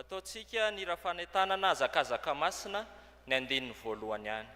Ataontsika ny rafanentanana zakazaka masina ny andininy voalohany ihany.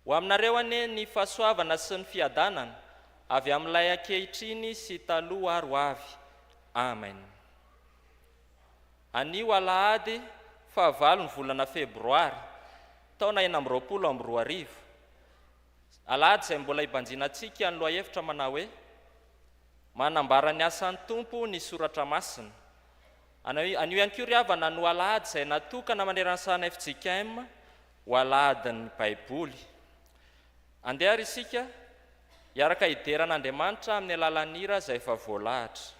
Ho aminareo anie ny fahasoavana sy ny fiadanana avy amin'ilay ankehitriny sy taloha ary ho avy. Amen. Anio alahady 9 ny volana febroary taona 2024. Alahady izay mbola hibanjinantsika ny lohahevitra manao hoe manambara ny asan'ny Tompo ny soratra masina. Anio ihany koa ry havana no alahady izay natokana maneran-sahana FJKM ho alahadin'ny Baiboly. Andeha ary isika hiaraka hideran'Andriamanitra amin'ny alalan'ny hira izay efa voalahatra.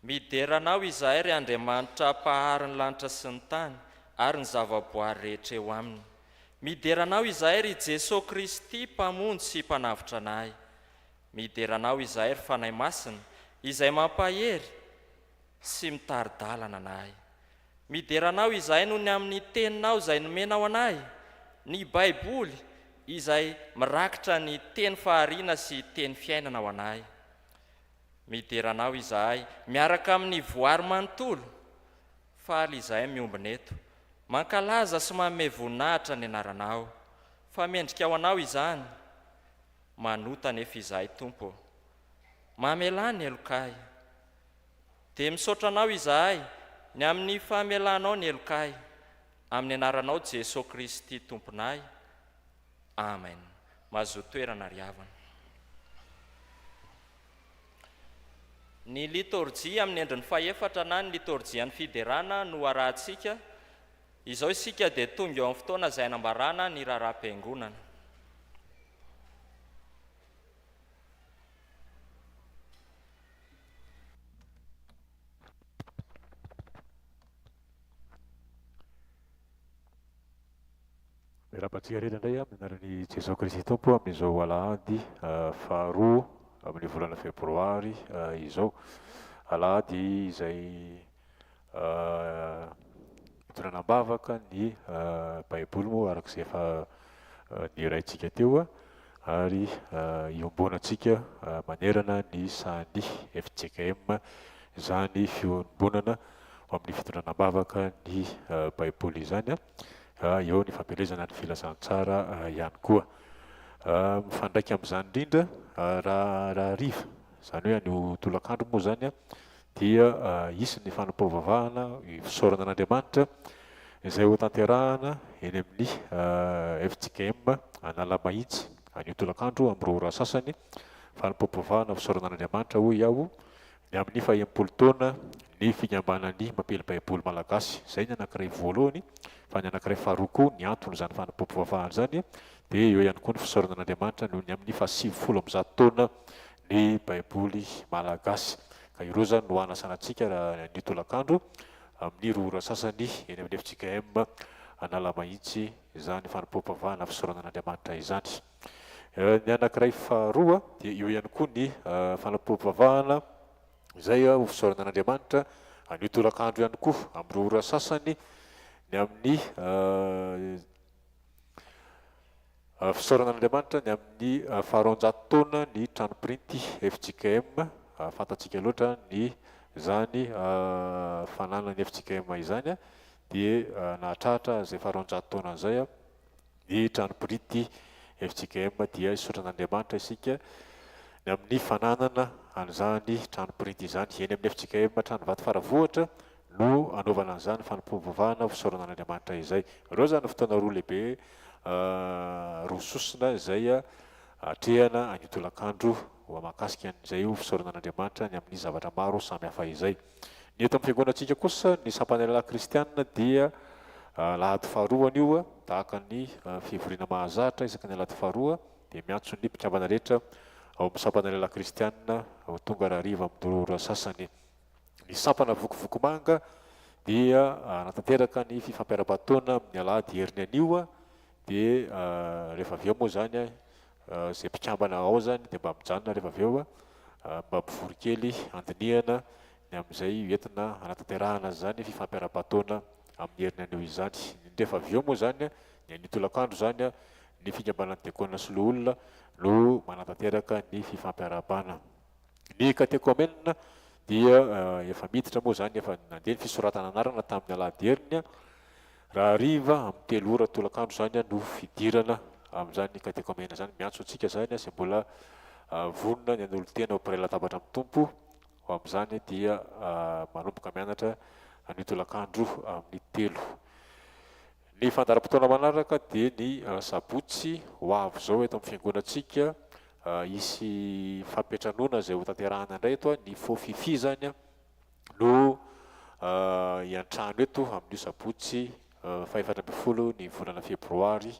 Mideranao izahay ry Andriamanitra mpahary ny lanitra sy ny tany ary ny zavaboary rehetra eo aminy. Mideranao izahay ry Jesosy Kristy mpamonjy sy mpanavitra anay. Mideranao izahay ry fanahy masina izay mampahery sy mitari-dalana anay. Mideranao izahay noho ny amin'ny teninao izay nomenao anay, ny Baiboly izay mirakitra ny teny fahariana sy teny fiainana ao anay. Mideranao izahay miaraka amin'ny voary manontolo faly izahay miombona eto mankalaza sy manome voninahitra ny anaranao fa mendrika ao anao izany manota nefa izahay tompo mamelany elokay dia misaotra anao izahay ny amin'ny famelanao ny elokay amin'ny anaranao Jesosy Kristy tomponay amen. Mazoto toerana riavana. Ny litorjia amin'ny endriny faefatra na ny litorjian'ny fiderana no arahantsika izao isika dia tonga eo amin'ny fotoana izay hanambarana ny raharaham-piangonana. Rahampatsika rehetra indray amin'ny anaran'i Jesosy Kristy tompo amin'izao alahady faharoa amin'ny volana febroary izao alahady izay mitondranam-bavaka ny baiboly moa arak'izay efa niraintsika teo ary iombonantsika manerana ny sahany FJKM izany fiombonana amin'ny fitondranam-bavaka ny baiboly izany eo ny fampelezana ny filazantsara ihany koa mifandraika amin'izany indrindra raha riva izany hoe anio tolakandro moa zany dia isy ny fanompoavavahana fisaorana an'Andriamanitra izay ho tanterahana eny amin'ny FJKM Analamahitsy anio tolakandro amin'ny roa sasany fanompoavavahana fisaorana an'Andriamanitra hoy aho ny amin'ny faha-20 taona ny fikambanany mampely baiboly malagasy izay ny anankiray voalohany fa ny anankiray faharoa koa ny antony izany fanompoavavahana zany dia eo ihany koa ny fisaorana an'Andriamanitra noho ny amin'ny faha-90 taona ny baiboly malagasy ka ireo zany no anasanantsika raha ny tolakandro amin'ny roa sasany eny amin'ny FJKM Analamahitsy izany fanompoavavahana fisaorana an'Andriamanitra izany. Ny anankiray faharoa dia eo ihany koa ny fanompoavavahana izay ho fisaorana an'Andriamanitra anio tolakandro ihany koa amin'ny roa sasany ny amin'ny fisaorana an'Andriamanitra ny amin'ny faha-100 taona ny tranopirinty FJKM fantatsika loatra ny zany fananany FJKM izany dia nahatratra izay faha-100 taona izay ny tranopirinty FJKM dia hisaotra an'Andriamanitra isika ny amin'ny fananana an'izany tranopirinty izany eny amin'ny FJKM Tranovato Faravohatra no anaovana an'izany fanompoavavahana fisaorana an'Andriamanitra izay. Ireo zany fotoana roa lehibe roa sosina izay atrehana anio tolakandro mahakasika an'izay fisaorana an'Andriamanitra ny amin'ny zavatra maro samihafa izay. Ny eto amin'ny fiangonantsika kosa ny sampanelala kristianina dia lahady faharoa anio tahaka ny fivoriana mahazatra isaky ny lahady faharoa dia miantso ny mpikambana rehetra ao amin'ny sampanelala kristianina ho tonga rahariva amin'ny roa sasany. Ny sampana vokovoko manga dia anatanteraka ny fifampiara-bataona amin'ny alahady heriny anio dia rehefa avy eo moa zany izay mpikambana ao zany dia mba mijanona rehefa avy eo mba mivory kely andinihana ny amin'izay entina anatanterahana zany fifampiara-bataona amin'ny heriny anio izany. Rehefa avy eo moa zany ny anio tolakandro zany ny fikambanan'ny diakona sy loholona no manatanteraka ny fifampiara-bana. Ny katekomenina dia efa miditra moa zany efa nandeha ny fisoratana anarana tamin'ny alahady heriny raha hariva amin'ny 3 ora tolakandro zany no fidirana amin'izany katekomena zany miantso antsika zany sy mbola vonona ny an'olon-tena ho mpiray latabatra amin'ny tompo ho amin'izany dia manomboka mianatra anio tolakandro amin'ny 3. Ny fandaharam-potoana manaraka dia ny sabotsy ho avy zao eto amin'ny fiangonantsika isy fampiatranoana izay ho tanterahana indray eto ny fofify zany no hiantrano eto amin'io sabotsy faha-17 ny volana febroary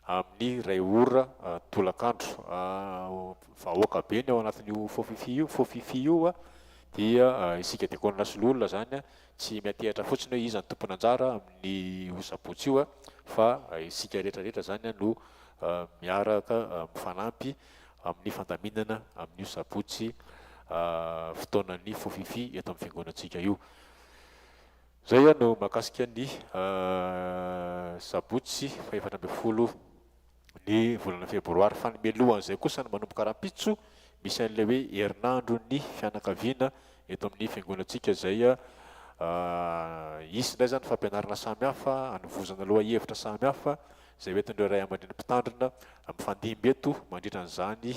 amin'ny 2 ora tolakandro vahoaka be ny ao anatin'io fofify io dia isika diakona sy loholona zany tsy miantehatra fotsiny hoe iza ny tompony anjara amin'ny sabotsy io fa isika rehetrarehetra zany no miaraka mifanampy amin'ny fandaminana amin'io sabotsy fotoanan'ny fofify eto amin'ny fiangonantsika io. Zay no mahakasika ny sabotsy faha-17 ny volana febroary fa ny melohan'izay kosa ny manomboka rahampitso misy an'ilay hoe herinandro ny fianakaviana eto amin'ny fiangonantsika zay isy indray zany fampianarana samihafa anovozana aloha hevitra samihafa zay hoentin'ireo ray aman-dreny mpitandrina mifandimby eto mandritra an'izany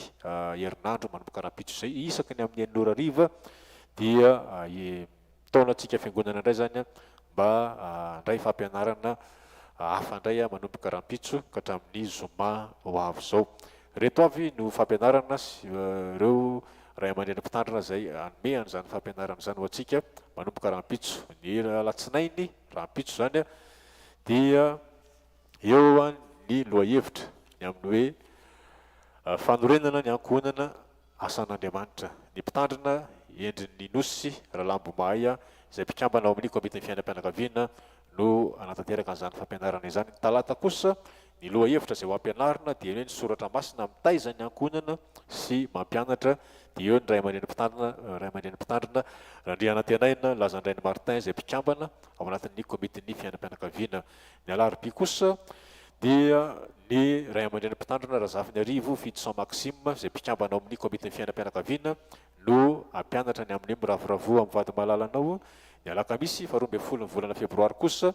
herinandro manomboka rahampitso zay isaky ny amin'ny 9 hariva dia taonantsika fiangonana indray zany mba ndray fampianarana hafa indray manomboka rahampitso ka hatramin'ny zoma ho avy zao. Reto avy no fampianarana ireo ray aman-dreny mpitandrina zay anomehany zany fampianarana zany ho antsika manomboka rahampitso. Ny alatsinainy rahampitso zany dia eo ny lohahevitra ny amin'ny hoe fanorenana ny ankohonana asan'Andriamanitra. Ny mpitandrina endrin'ny nosy Rahalambomahia izay mpikambana ao amin'ny komite ny fiainam-pianakaviana no anatanteraka an'izany fampianarana izany. Ny talata kosa ny lohahevitra izay ho ampianarina dia hoe ny soratra masina mitaiza ny ankohonana sy mampianatra dia eo ny ray aman-dreny mpitandrina Randrianantenaina Lazandrainy Martin izay mpikambana ao anatin'ny komite ny fiainam-pianakaviana. Ny alarobia kosa dia ny ray aman-dreny mpitandrina Razafiny Arivo Fidson Maxime izay mpikambana ao amin'ny komite ny fiainam-pianakaviana no ampianatra ny amin'ny miravoravo amin'ny vady malalanao. Ny alakamisy 12 ny volana febroary kosa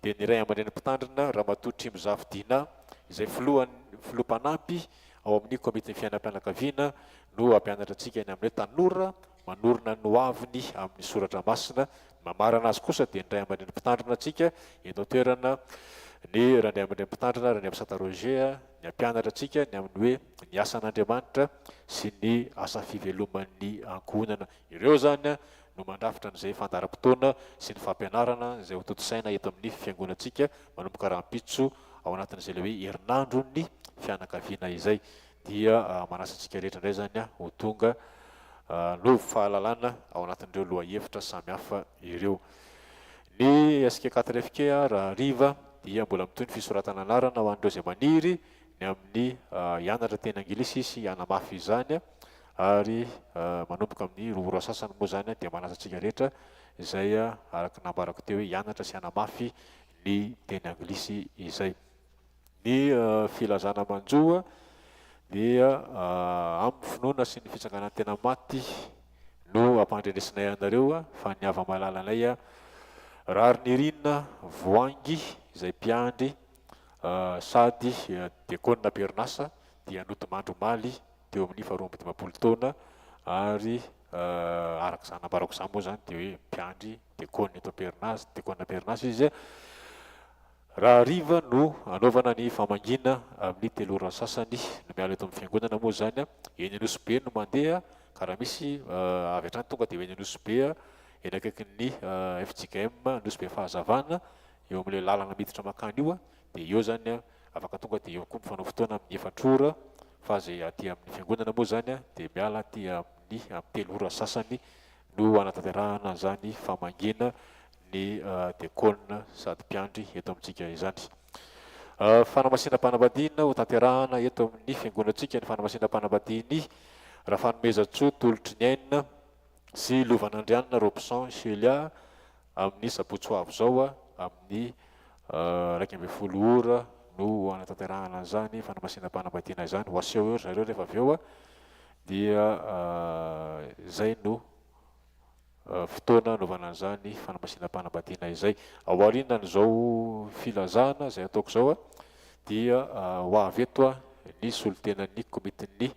dia ny ray aman-dreny mpitandrina Ramatoa Trimozafidina izay filoham-panampy ao amin'ny komite ny fiainam-pianakaviana no ampianatra antsika ny amin'ny tanora manorina noaviny amin'ny soratra masina. Mamarana azy kosa dia ny ray aman-dreny mpitandrina antsika eto toerana ny randray aman-dreny mpitandrina Raniavasata Roger ny ampianatra antsika ny amin'ny hoe ny asan'Andriamanitra sy ny asa fiveloman'ny ankohonana. Ireo zany no mandrafitra n'izay fandaharam-potoana sy ny fampianarana izay ho toto-saina eto amin'ny fiangonantsika manomboka rahampitso ao anatin'izay le hoe herinandrony fianakaviana izay. Dia manasa antsika rehetra indray zany ho tonga no fahalalana ao anatin'ireo lohahevitra samihafa ireo. Ny asika 4 FK raha hariva dia mbola mitoy ny fisoratana anarana ho an'ireo izay maniry ny amin'ny hianatra teny angilisy sy hianamafy izany ary manomboka amin'ny roa sasany moa zany dia manasa antsika rehetra izay araka nambarako teo hoe hianatra sy hianamafy ny teny anglisy izay. Ny filazana manjoa dia amin'ny finoana sy ny fitsanganan'ny tena maty no ampandrenesinay anareo fa ny ava-malalanay Rary Nirina Voangy izay mpiandry sady diakônina Perinasa dia Notomandro Maly teo amin'ny 12 taona ary araka izany nambarako izany moa zany dia hoe mpiandry diakônina eto Perinasa, diakônina Perinasa izy. Raha hariva no anaovana ny famangina amin'ny 3 ora sasany no miala eto amin'ny fiangonana moa zany eny Anosy Be no mandeha ka raha misy avy hatrany tonga dia eny Anosy Be eny akaikin'ny FJKM Anosy Be fahazavana eo amin'ilay lalana miditra makany io dia eo zany afaka tonga dia eo koa mifanao fotoana amin'ny 4 ora fa zay aty amin'ny fiangonana moa zany dia miala aty amin'ny 3 ora sasany no anatanterahana zany famangina ny diakônina sady mpiandry eto amintsika izany. Fanamasinam-panambadiana ho tanterahana eto amin'ny fiangonantsika ny fanamasinam-panambadiany raha fanomezatsoa tolotry ny aina sy lovan'Andrianina Robson Chelia amin'ny sabotsy ho avy zao amin'ny 12 ora no anatanterahana zany fanamasinam-panambadiana izany ho aseho eo zareo rehefa avy eo dia zay no fotoana anaovana an'izany fanamasinam-panambadiana izay. Ao aorianan'izao filazana izay ataoko zao dia ho avy eto ny solotenan'ny komitin'ny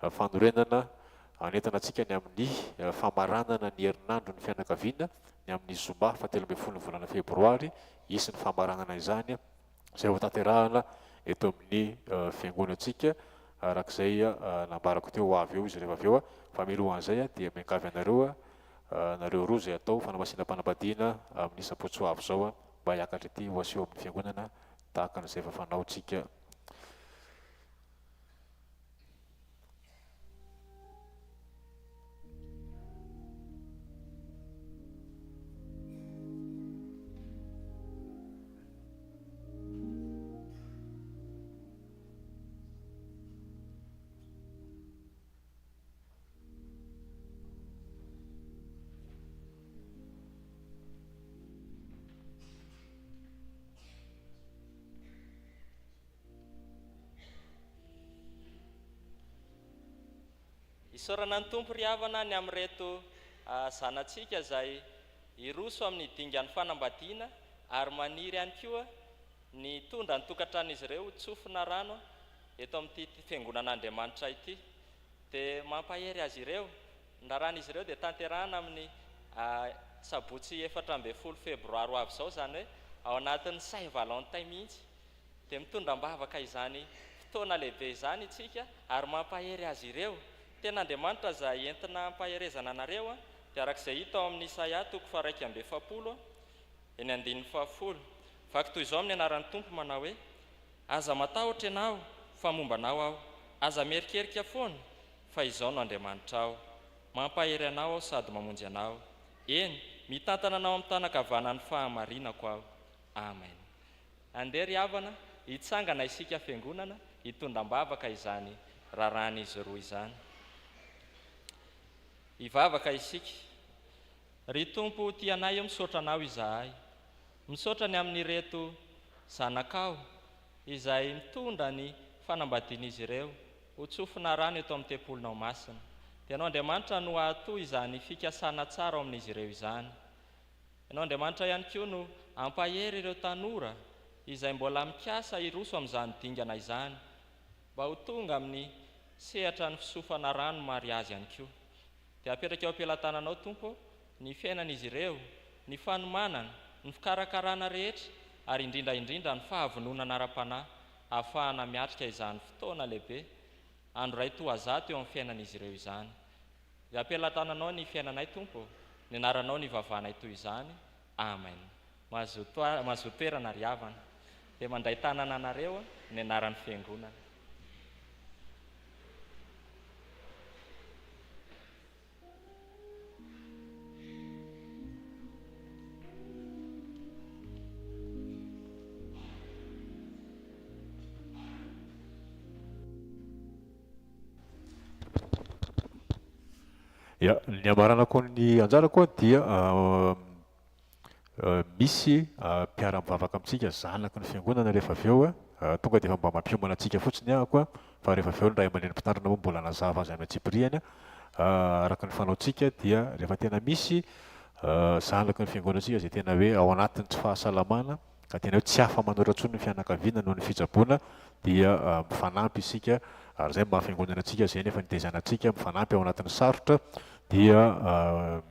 fanorenana anentana antsika ny amin'ny famaranana ny herinandro ny fianakaviana ny amin'ny zoma 17 ny volana febroary isy ny famaranana izany izay ho tanterahana eto amin'ny fiangonantsika arak'izay nambarako teo ho avy eo izy rehefa avy eo fa milohan'izay dia miankavy anareo nareo roa izay atao fanamasinam-panambadiana amin'ny sabotsy ho avy zao mba hiakatra ety ho aseho amin'ny fiangonana tahaka an'izay efa fanaontsika. Isaorana ny tompo ry havana ny amin'reto zanatsika zay iroso amin'ny dingan'ny fanambadiana ary maniry ihany koa ny tondra ny tokantran'izy ireo tsofina rano eto amin'ity fiangonan'Andriamanitra ity. Dia mampahery azy ireo ndaran'izy ireo dia tanterahana amin'ny sabotsy 14 febroary avy izao, zany hoe ao anatin'ny Saint Valentin mihitsy. Dia mitondra mbavaka izany fotoana lehibe izany itsika ary mampahery azy ireo. Tena Andriamanitra izay entina ampaherezana anareo dia arak'izay hita ao amin'ny Isaia 1:7 eny andininy 10. Vaky toy izao amin'ny anaran'ny Tompo manao hoe: aza matahotra ianao fa mombanao aho, aza merikerika foana fa izaho no Andriamanitra ao, mampahery anao aho sady mamonjy anao, eny mitantana anao amin'ny tanakavanan'ny fahamarinako aho. Amen. Andeha ry havana hitsangana isika fiangonana hitondram-bavaka izany raharan'izy roa izany. Hivavaka isika. Ry Tompo tianay io misaotra anao izahay, misaotra ny amin'ireto zanakao izay mitondra ny fanambadian'izy ireo ho tsofina rano eto amin'ny tempolinao masina. Dia ianao Andriamanitra no ahatoy izany fikasana tsara ao amin'izy ireo izany. Ianao Andriamanitra ihany koa no ampahery ireo tanora izay mbola mikasa iroso amin'izany dingana izany mba ho tonga amin'ny sehatra ny fisofana rano mariazy ihany koa. Dia apetraka eo am-pelantananao Tompo ny fiainan'izy ireo, ny fanomanana, ny fikarakarana rehetra ary indrindra ny fahavononana ara-panahy ahafahana miatrika izany fotoana lehibe andro ray toazato eo amin'ny fiainan'izy ireo izany. Dia ampelantananao ny fiainanay Tompo, ny anaranao ny vavanay toy izany. Amen. Mahazo toerana ry havana dia mandray tanana anareo ny anaran'ny fiangonana. Ya, ny amaranako ny anjarako dia misy mpiara-mivavaka amintsika zanaky ny fiangonana rehefa avy eo tonga dia efa mba mampiomana antsika fotsiny ahako fa rehefa avy eo ny ray aman-dreny mpitandrina moa mbola nazava azy amin'ny atsipiriany. Araka ny fanaontsika dia rehefa tena misy zanaky ny fiangonantsika izay tena hoe ao anatin'ny tsy fahasalamana ka tena hoe tsy afa-manoratsony ny fianakaviana noho ny fitsaboana dia mifanampy isika ary zay mahafiangonana antsika zay nefa nitezanantsika mifanampy ao anatin'ny sarotra dia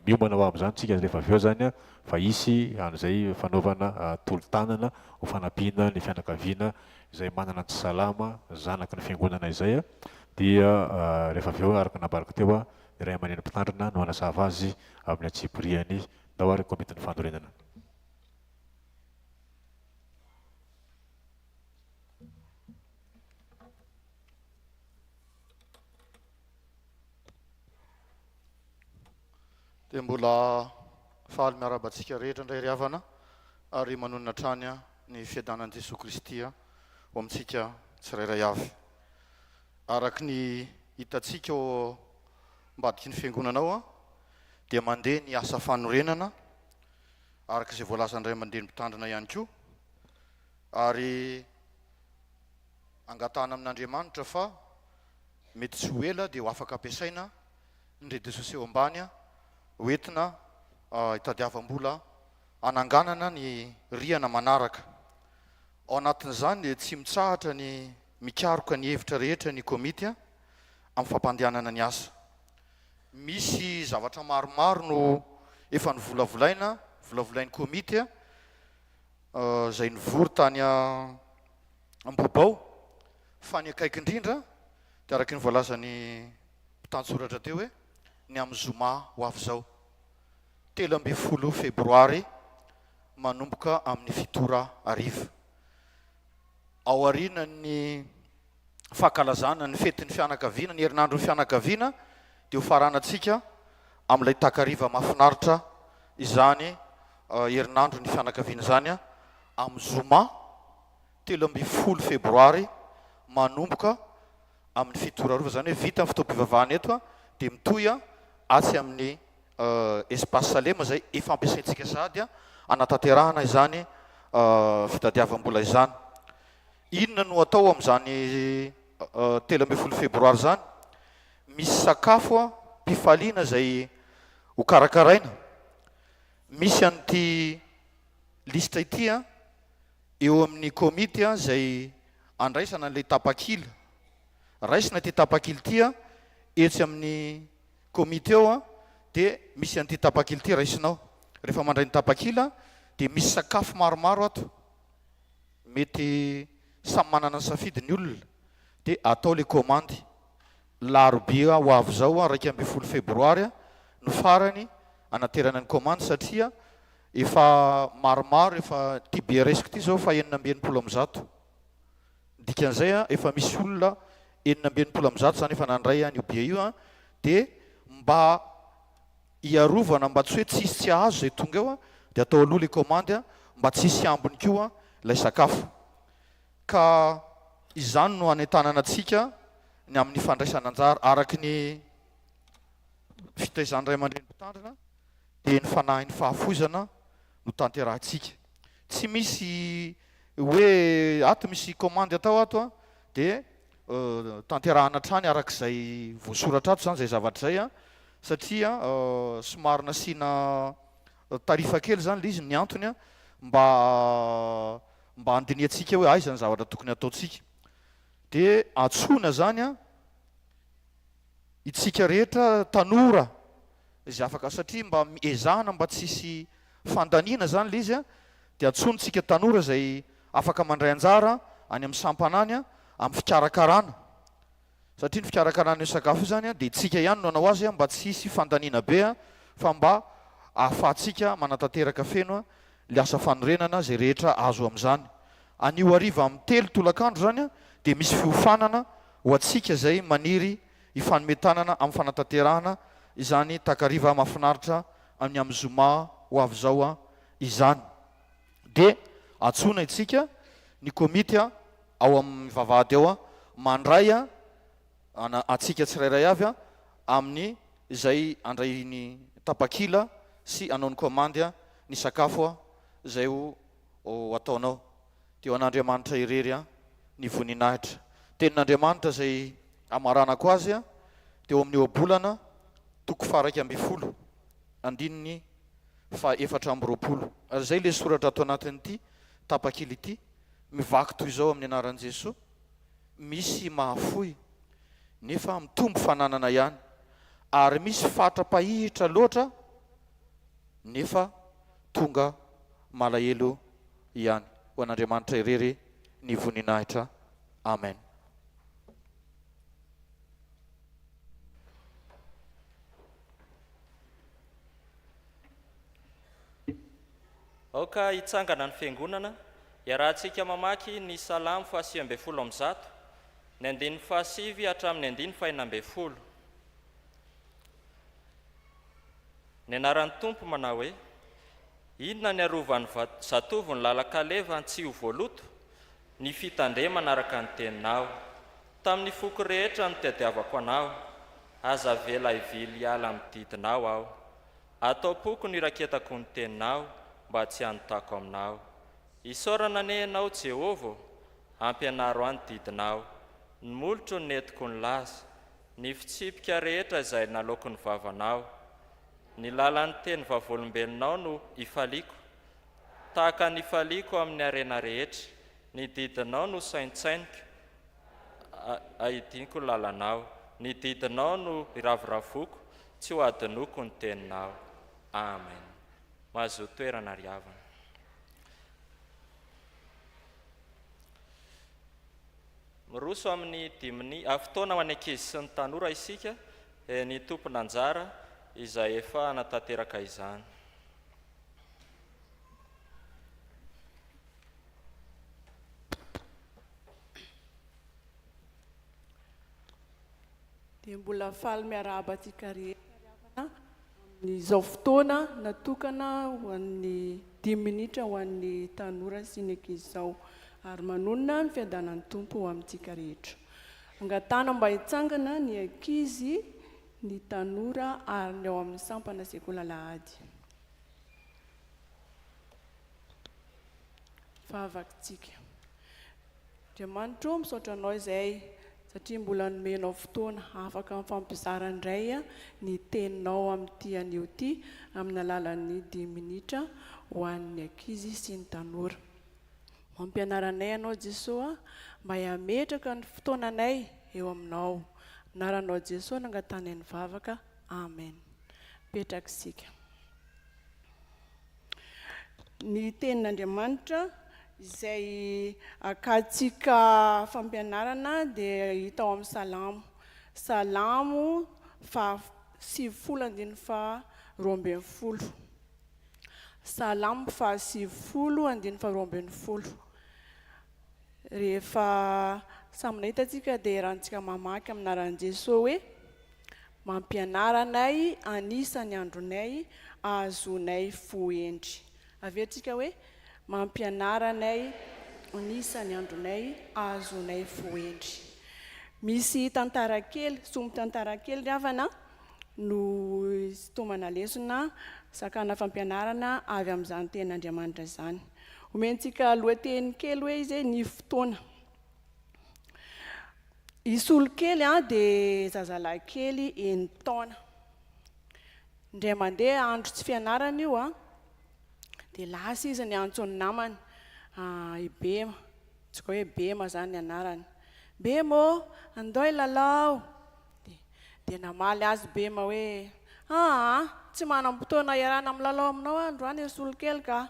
miomana ho amin'izany tsika rehefa avy eo zany fa hisy an'izay fanaovana tolo-tanana ho fanampiana ny fianakaviana izay manana tsy salama zanaky ny fiangonana izay dia rehefa avy eo araka nabaraka teo ny ray aman-dreny mpitandrina no hanazava azy amin'ny atsipiriany tao ary komitin'ny fandorenana. Dia mbola faly miarabantsika rehetra indray ry havana ary manonina trany ny fiadanan'i Jesosy Kristy ho amintsika tsirairay avy. Araky ny hitantsika ao ambadiky ny fiangonanao dia mandeha ny asa fanorenana araka izay voalazan'iray aman-dreny mpitandrina ihany koa ary angatahana amin'Andriamanitra fa mety tsy ho ela dia ho afaka ampiasaina ny Re Jesosy eo ambany hoentina hitadiavam-bola ananganana ny riana manaraka. Ao anatin'izany dia tsy mitsahatra ny mikaroka ny hevitra rehetra ny komity amin'ny fampandehanana ny asa. Misy zavatra maromaro no efa volavolain'ny komity izay nivory tany Ambobao fa ny akaiky indrindra dia araky ny voalazan'ny mpitantsoratra teo hoe ny amin'ny zoma ho avy izao 13 febroary manomboka amin'ny 7 ariva. Ao aorianany fahakalazana ny fetin'ny fianakaviana, ny herinandron'ny fianakaviana dia ho faranantsika amin'ilay takariva mahafinaritra izany herinandro ny fianakaviana izany amin'ny zoma 13 febroary manomboka amin'ny 7 ariva, zany hoe vita ny fotoam-pivavahana eto dia mitoy atsy amin'ny espace Salema izay efa ampiasaintsika sady anatanterahana izany fitadiavam-bola izany. Inona no atao amin'izany 13 febroary zany? Misy sakafo mpifaliana izay ho karakaraina misy an'ity lista ity a eo amin'ny komity a zay andraisana an'lay tapakila raisina ty tapakily ty a etsy amin'ny komity eo a dia misy an'ity tapakily ty raisinao rehefa mandray ny tapakila dia misy sakafo maromaro ato mety samy manana ny safidy ny olona dia atao le komandy larobe ho avy zao a 2 febroary a no farany anaterana ny komandy satria efa maromaro efa ty be resiko ty zao fa 970 dikan'izay a efa misy olona 970 zany efa nandray an'io be io a dia mba iarovana mba tsy hoe tsisy tsy ahazo zay tonga eo a dia atao aloha le komandy a mba tsisy ambiny koa ilay sakafo ka izany no anentanana antsika ny amin'ny fandraisana anjara araky ny fitaizany ray aman-dreny mpitandrina dia ny fanahin'ny fahafoizana no tanterahantsika tsy misy hoe ato misy komandy atao ato a dia tanterahana trany arak'izay voasoratra ato zany zay zavatra zay a satria somary nasiana tarifa kely zany le izy ny antony a mba andiniantsika hoe aiza ny zavatra tokony ataontsika dia atsona zany a itsika rehetra tanora izay afaka satria mba ezahana mba tsisy fandaniana zany le izy a dia atsonontsika tanora zay afaka mandray anjara any amin'ny sampanany a amin'ny fikarakarana satria ny fikarakarana io sakafo io zany a dia itsika ihany no anao azy a mba tsisy fandaniana be a fa mba ahafahantsika manatanteraka feno a le asa fanorenana zay rehetra azo amin'izany anio ariva amin'ny 3 tolakandro zany a dia misy fiofanana ho atsika zay maniry ifanometanana amin'ny fanatanterahana izany takariva mahafinaritra amin'ny amin'ny zoma ho avy zao a izany dia atsona itsika ny komity a ao amin'ny vavahady ao a mandray a atsika tsirairay avy a amin'ny izay andray ny tapakila sy anao ny komandy a ny sakafo a zay ho ataonao teo an'Andriamanitra irery a ny voninahitra tenin'Andriamanitra zay amaranako azy a teo amin'ny oabolana 12 andininy fa 420 ary zay le soratra ato anatin'ity tapakily ity mivaky toy izao amin'ny anaran'i Jesosy misy mahafoy nefa mitombo fananana ihany ary misy fatra-pahihitra loatra nefa tonga malahelo ihany ho an'Andriamanitra irery ny voninahitra amen. aoka hitsangana ny fiangonana iarahantsika mamaky ny salamo 110 ny 1:7 hatramin'ny 1:9. ny anaran'ny tompo manao hoe inona ny arovan'ny zatovo ny lalakaleva tsy ho voaloto ny fitandre manaraka ny teninao tamin'ny foko rehetra nitadiavako anao aza vela ivily ala mididinao aho atao poko ny raketako ny teninao mba tsy hanotako aminao isaorana nenao Jehova ampianaro any didinao ny molotro ny netiko ny laza ny fitsipika rehetra izay naloko ny vavanao ny lalan'ny teny vavolombelonao no ifaliko tahaka ny faliko amin'ny arena rehetra ny didinao no saintsainiko ahidiniko lalanao ny didinao no iraviravoko tsy ho adinoko ny teninao amen. Mahazo toerana ry havana. Miroso amin'ny fotoana ho an'ny ankizy sy ny tanora isika ny tompon'anjara izay efa natateraka izany. Dia mbola faly miarahaba antsika rehetra izao fotoana natokana ho an'ny 10 minitra ho an'ny tanora sy ny ankizy izao ary manonona ny fiadanan'ny tompo ho amintsika rehetra. Angatana mba hitsangana ny ankizy, ny tanora ary ny ao amin'ny sampana sekoly alahady. Fahavakitsika. Andriamanitra misaotra anao izay satria mbola nomenao fotoana afaka mifampizarandray ny teninao amin'ity anio ity amin'ny alalan'ny 10 minitra ho an'ny ankizy sy ny tanora. Mampianaranay ianao Jesosy mba hametraka ny fotoananay eo aminao. Anaranao Jesosy nangatany ny vavaka. Amen. Petraka isika. Ny tenin'Andriamanitra izay akatsika fampianarana dia hita ao amin'ny Salamo. Salamo 7:20. Salamo 7:20. Rehefa samy nahitatsika dia rahantsika mamaky aminaran'i Jesosy hoe mampianaranay anisany andronay ahazonay fohendry. Averitsika hoe mampianaranay anisany andronay ahazonay fohendry. Misy tantara kely, sombin-tantara kely ravana no tomana lesona sakana fampianarana avy amin'izany tenin'Andriamanitra zany. Omentsika lohateny kely hoe izy ny fotoana. Isolo kely dia zazalahy kely 9 taona. Indray mandeha andro tsy fianarana io dia lasa izy ny antsony namany i Bema. Tsika hoe Bema zany ny anarany. Bema andao ilalao. Dia namaly azy Bema hoe tsy manam-potoana iarana milalao aminao androany isolo kely ka.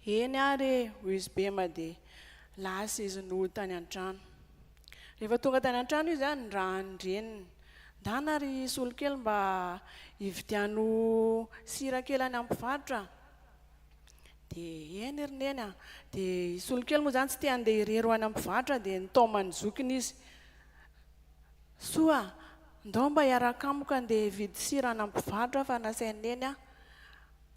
Eny ary hoy izy Bema dia lasa izy no tany an-trano. Rehefa tonga tany an-trano izy nirahany reniny. Ndana ry isolo kely mba hividiano sira kely any amin'ny mpivarotra. Dia eny ry neny dia isolo kely moa zany tsy tia andeha irery any amin'ny mpivarotra dia nitaomany zokiny izy. Soa, ndao mba hiaraka amiko andeha hividy sira any amin'ny mpivarotra fa nasainy neny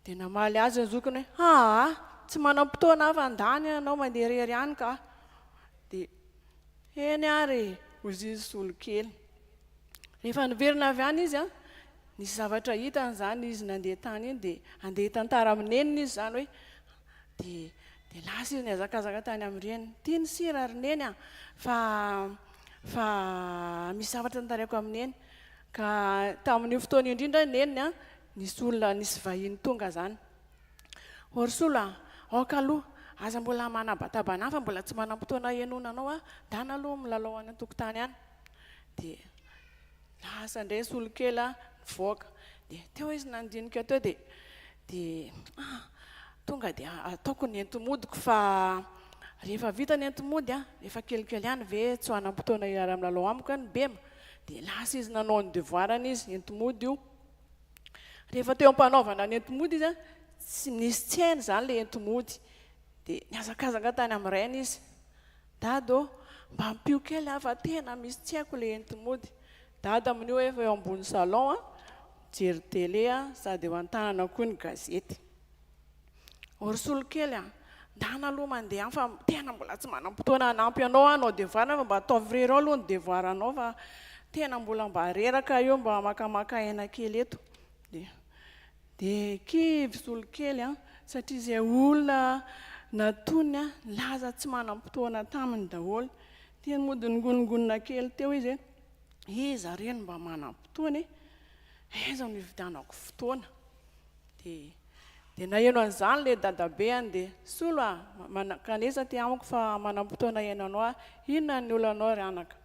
dia namaly azy ny zokiny hoe tsy manam-potoana fa andany ianao mandeha irery any ka. Dia eny ary hoy izy isolo kely. Rehefa niverina avy any izy nisy zavatra hitany zany izy nandeha tany iny dia andeha tantara amin'ny neniny izy zany hoe dia lasa izy nihazakazaka tany amin'ny reniny. Tiany sira ry neny fa misy zavatra tantarako amin'ny neny. Ka tamin'io fotoana indrindra neniny nisy olona nisy vahiny tonga zany. Orsola aoka aloha aza mbola manabatabana fa mbola tsy manam-potoana ianona anao dana aloha milalao any an-tokotany any. Dia lasa indray isolo kely nivoaka. Dia teo izy nandinika teo dia tonga dia ataoko ny entomodiko fa rehefa vita ny entomody rehefa kelikely ihany ve tsy manam-potoana iara milalao amiko ny Bema. Dia lasa izy nanao ny devoirany izy entomody io. Rehefa teo am-panaovana ny entomody izy tsy nisy tseny zany le entomody. Dia niazakazaka tany amin'ny rainy izy. Dado mba ampio kely fa tena misy tsy haiko le entomody. Dado amin'io efa eo ambony salon mijery télé sady eo an-tanana koa ny gazety. Orsolo kely ndana aloha mandeha fa tena mbola tsy manam-potoana hanampy anao anao devoir fa mba ataovy rery ao aloha ny devoir anao fa tena mbola mba reraka eo mba makamaka aina kely eto. Dia kivy isolo kely satria izay olona natony laza tsy manam-potoana taminy daholo. Tiany mody ngonongonona kely teo izy iza reny mba manam-potoana aiza no hividianako fotoana. Dia naheno an'izany le dadabe dia solo kanesa ty amiko fa manam-potoana iainanao inona ny olonao ry anaka.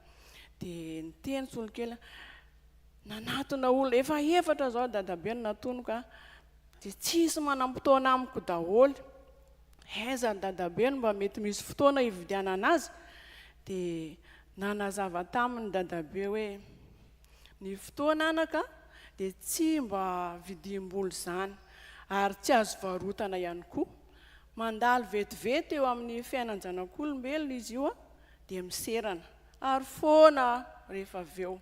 Dia niteny isolo kely nanatona olona efa efatra zao dadabe no natonoko dia tsisy manam-potoana amiko daholo. Aiza ny dadabe no mba mety misy fotoana hividianana azy. Dia nanazava taminy dadabe hoe ny fotoana anaka dia tsy mba vidim-bolo zany ary tsy azo varotana ihany koa. Mandalo vetivety eo amin'ny fiainan-janak'olombelona izy io dia miserana ary foana rehefa avy eo.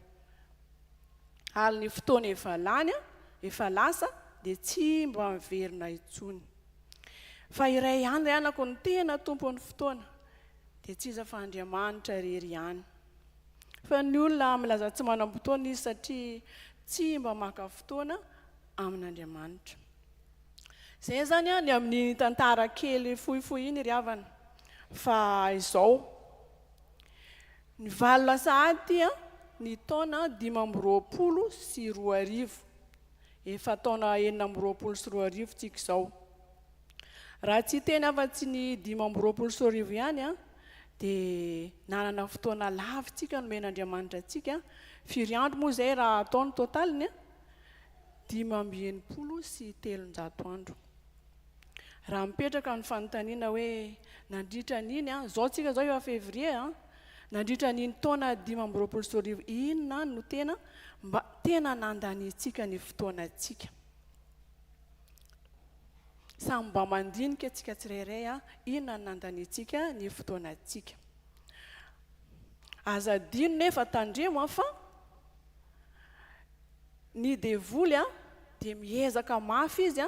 Ary ny fotoana efa lany efa lasa dia tsy mba miverina intsony. Fa iray ihany anako ny tena tompon'ny fotoana dia tsy iza fa Andriamanitra rery ihany. Fa ny olona milaza tsy manam-potoana izy satria tsy mba maka fotoana amin'Andriamanitra. Izay zany ny amin'ny tantara kely fohifohy iny ry havana. Fa izao Ny valo Saady ny taona 520 efa taona 420 tsika izao. Raha tsy teny afa-tsy ny 520 ihany dia nanana fotoana lavintsika nomen'Andriamanitra antsika. Firy andro moa izay raha ataony totaliny 523 andro. Raha mipetraka ny fanontaniana hoe nandritra n'iny zao tsika zao efa février nandritra n'iny taona 520 inona no tena mba tena nandanitsika ny fotoanantsika. Samy mba mandinika tsika tsirairay inona nandanitsika ny fotoanantsika. Azadino nefa tandremo fa ny devoly dia miezaka mafy izy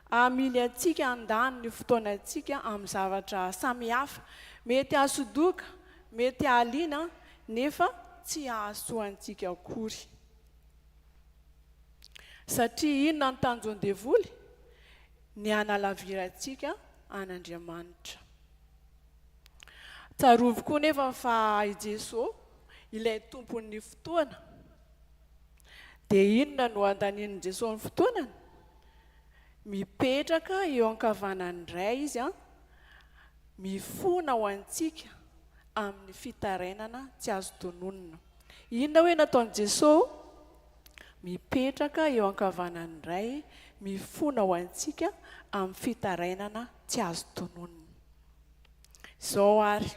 amily antsika andany ny fotoanantsika amin'ny zavatra samihafa. Mety hasodoka, mety haliana nefa tsy hahasoantsika akory. Satria inona ny tanjon'ny devoly? Ny hanalavirantsika an'Andriamanitra. Tsarovy koa nefa fa i Jesosy ilay tompon'ny fotoana. Dia inona no andanian'i Jesosy ny fotoanany? Mipetraka eo ankavanany iray izy mifona ho antsika amin'ny fitarainana tsy azo tononona. Inona hoe nataon'i Jesosy? Mipetraka eo ankavanany iray mifona ho antsika amin'ny fitarainana tsy azo tononona. Izao ary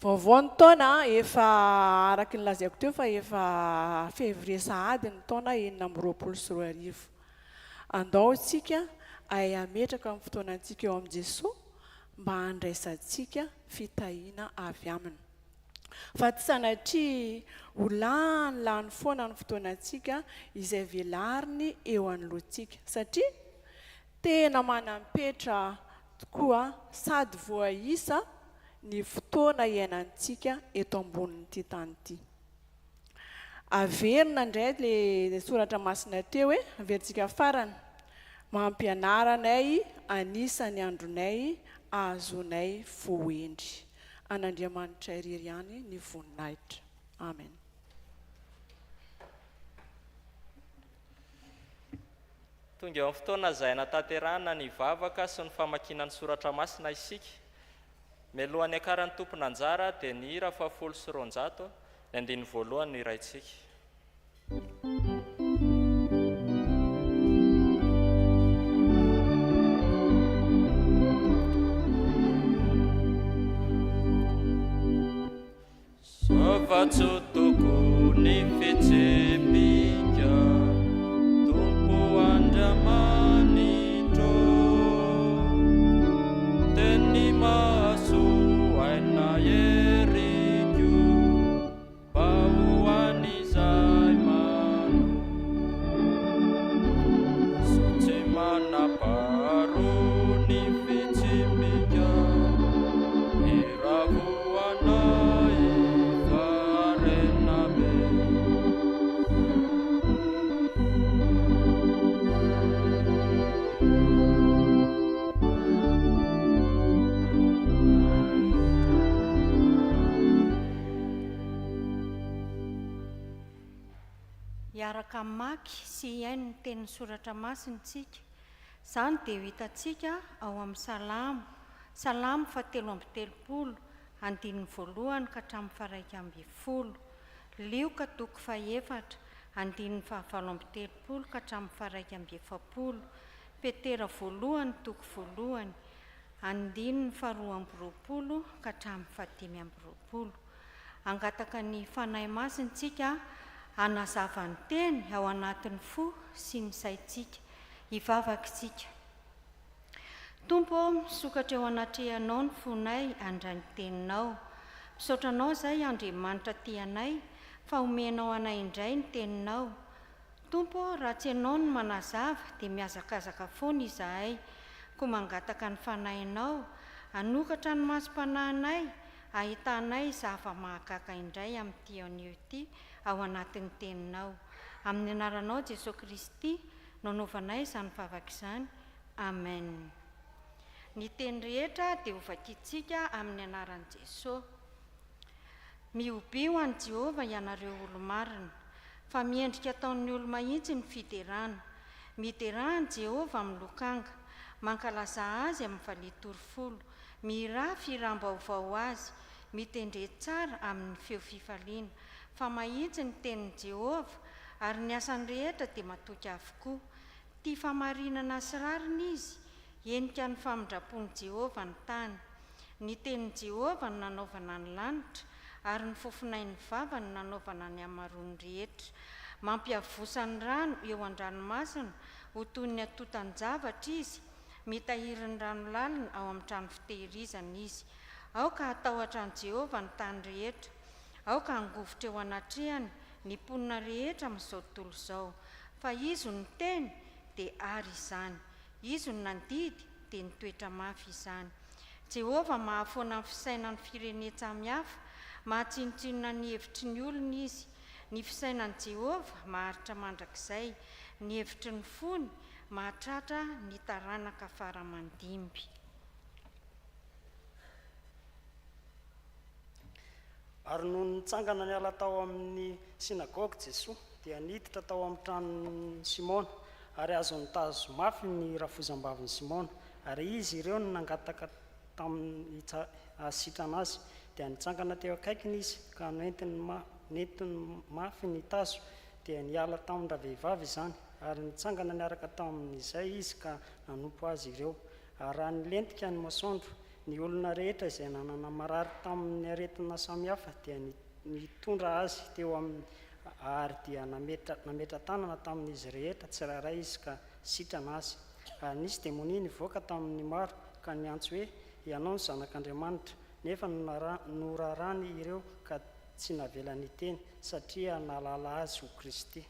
vaovao ny taona efa araky ny lazaiko teo fa efa février Saady ny taona 420. Andao tsika ay ametraka amin'ny fotoanantsika eo amin'ny Jesosy mba handraisantsika fitahiana avy aminy. Fa tsy sanatria ho lany foana ny fotoanantsika izay velariny eo anoloantsika. Satria tena manampetra tokoa sady voaisa ny fotoana iainantsika eto ambonin'ity tany ity. Averina indray le soratra masina teo hoe averintsika farany. Mampianaranay anisany andronay ahazonay voendry. An'Andriamanitra irery ihany ny voninahitra. Amen. Tonga eo amin'ny fotoana izay natanterahana ny vavaka sy ny famakiana ny soratra masina isika. Mialohan'ny akaran'ny tompony anjara dia ny hira 700 ny andiny voalohany ny iraitsika. Sovatso tokony fitsipika Tompo Andriamanitro Teny maso aina eriko Bahoan'izay mano So tsy manaparo ny fitsipika Iravoanay Iaraka maky sy iaino ny tenin'ny soratra masintsika. Izany dia hitantsika ao amin'ny Salamo 7:30 andininy voalohany ka hatramin'ny faha 1:10. Lioka 4 andininy faha 7:30 ka hatramin'ny faha 1:20. Petera voalohany 1 andininy faha 2:20 ka hatramin'ny faha 5:20. Angataka ny fanahy masintsika hanazava ny teny ao anatin'ny fo sy ny saintsika, hivavaka isika. Tompo, misokatra eo anatrehanao ny fonay handray ny teninao. Misaotra anao izay Andriamanitra tianay, fa omenao anay indray ny teninao. Tompo, raha tsy ianao no manazava dia miazakazaka foana izahay, koa mangataka ny fanahinao, hanokatra ny masom-panahinay, ahitanay zava-mahagaga indray amin'ity anio ity ao anatin'ny teninao. Amin'ny anaranao Jesosy Kristy no novanay izany vavaka izany. Amen. Ny teny rehetra dia hovakitsika amin'ny anaran'i Jesosy. miobe ho an'i Jehovah ianareo olo-marina, fa miendrika ataon'ny olo-mahitsy ny fiderana. Miderahany Jehovah amin'ny lokanga, mankalaza azy amin'ny valitorofolo, mirafy iram-baovao azy, mitendre tsara amin'ny feo fifaliana. Fa mahitsy ny tenin'i Jehovah, ary ny asany rehetra dia matoky avokoa. Tia famarinana sy rariny izy, enika ny famindrapon'i Jehovah ny tany. Ny tenin'i Jehovah no nanaovana ny lanitra, ary ny fofinain'ny vava no nanaovana ny amarony rehetra. Mampiavosany rano eo an-dranomasina, ho toy ny atotan-javatra izy, mitahiry ny rano lalina ao amin'ny trano fitehirizana izy. Aoka atahotra an'i Jehovah ny tany rehetra, aoka angovotra eo anatrehany ny mponina rehetra amin'izao tontolo izao. Fa izy ny teny dia ary izany, izy ny nandidy dia ny toetra mafy izany. Jehovah mahafoana ny fisainan'ny firenena samihafa, mahatsinotsinona ny hevitry ny olona izy. Ny fisainan'i Jehovah maharitra mandrakizay, ny hevitry ny fony mahatratra ny taranaka faramandimby. Ary noho nitsangana niala tao amin'ny sinagoga Jesoa dia niditra tao amin'ny tranon'ny Simona, ary azo nitazo mafy ny rafozam-bavin'i Simona, ary izy ireo no nangataka tamin'ny sitrana azy. Dia nitsangana teo akaikiny izy ka nentiny mafy ny tazo, dia niala tamin'ny vehivavy izany, ary nitsangana niaraka tamin'izay izy ka nanompo azy ireo. Ary raha nilentika ny masoandro, ny olona rehetra izay nanana marary tamin'ny aretina samihafa dia nitondra azy teo amin'ny ary dia nametra tanana tamin'izy rehetra tsirairay izy ka sitrana azy. Ary nisy demonia nivoaka tamin'ny maro ka niantso hoe ianao ny zanak'Andriamanitra, nefa norarany ireo ka tsy navela ny teny satria nalala azy ho Kristy.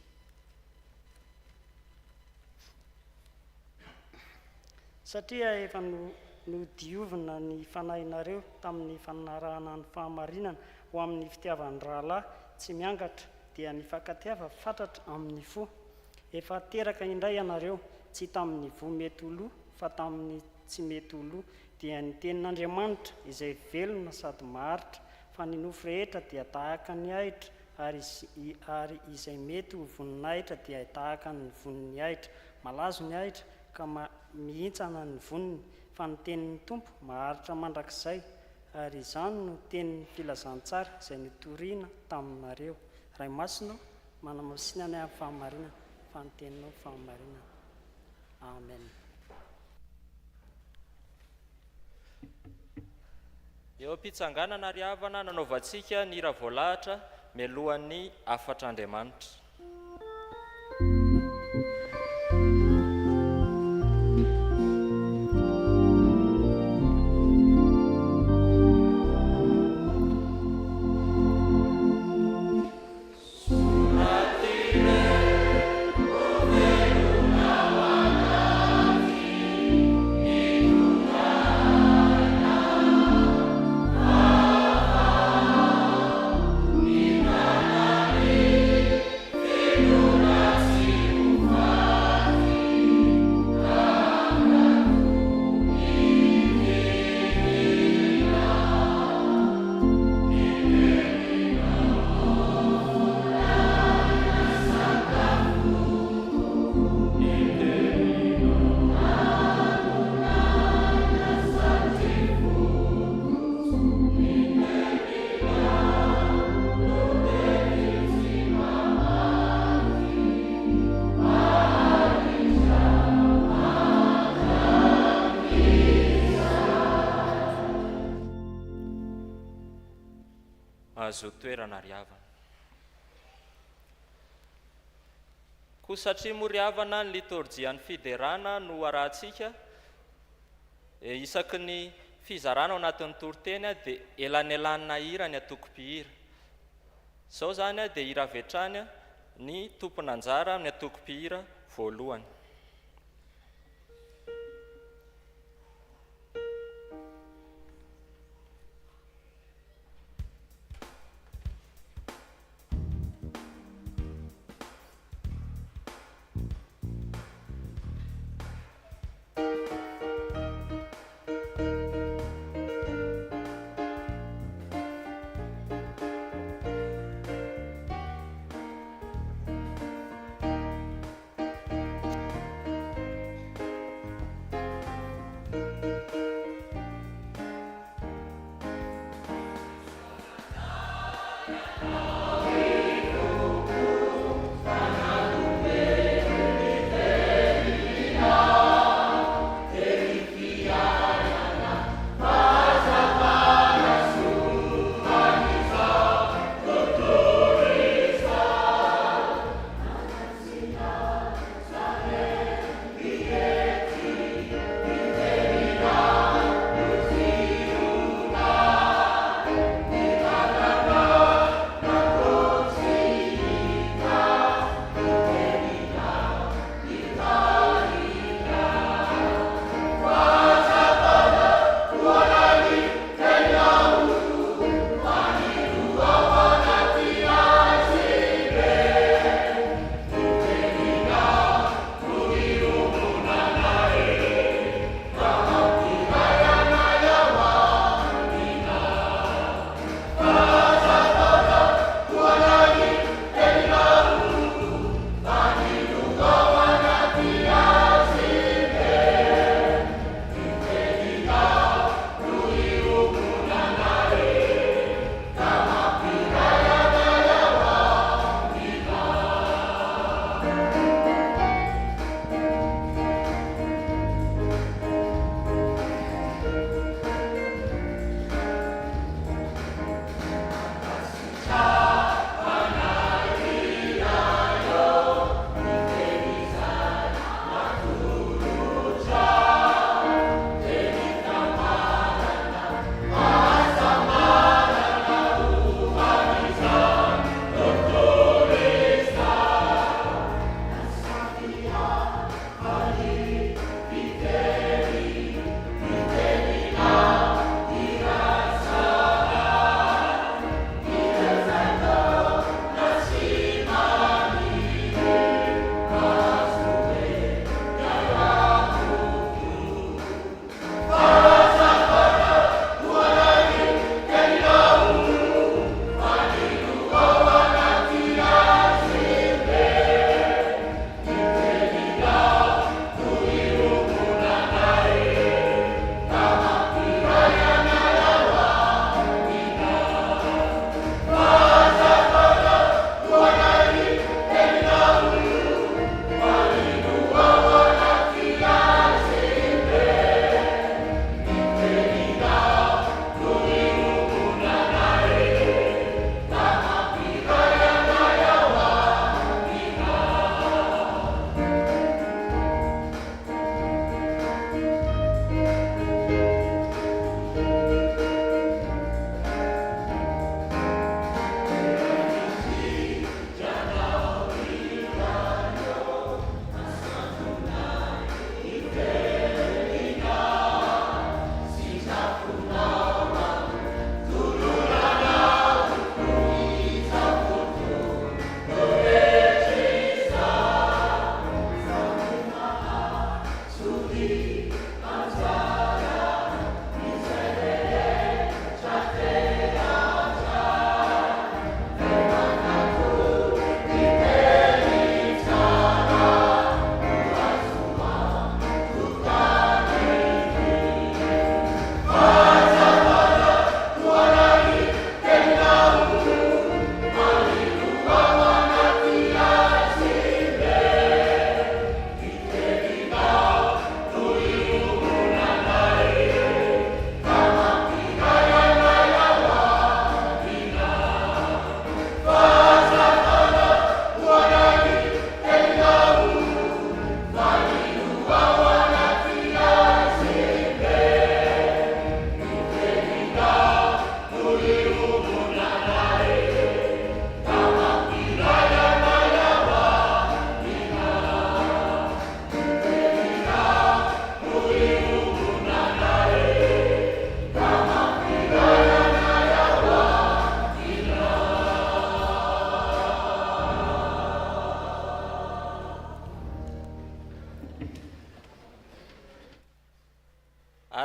Satria efa nodiovina ny fanahinareo tamin'ny fanarahana ny fahamarinana ho amin'ny fitiavan'ny rahalahy tsy miangatra, dia nifankatiava fatratra amin'ny fo. Efa teraka indray ianareo, tsy tamin'ny vo mety ho loha fa tamin'ny tsy mety ho loha, dia ny tenin'Andriamanitra izay velona sady maharitra. Fa ny nofo rehetra dia tahaka ny ahitra, ary izay mety ho voninahitra dia tahaka ny vonin'ny ahitra. Malazo ny ahitra ka mihintsana ny voniny, fa ny tenin'ny Tompo maharitra mandrakizay, ary izany no tenin'ny filazantsara izay nitoriana taminareo. Ray masonao manamasinana amin'ny fahamarinana, fa ny teninao fahamarinana. Amen. Eo am-pitsanganana ry havana nanaovantsika ny hira voalahatra mialohan'ny afatr'Andriamanitra. Azo toerana ry havana. Koa satria moa ry havana ny litorjian'ny fiderana no arahantsika, isaky ny fizarana ao anatin'ny toroteny dia elanelanina hira ny atoko-pihira. Izao zany dia hira vetrany ny tompon'anjara amin'ny atoko-pihira voalohany.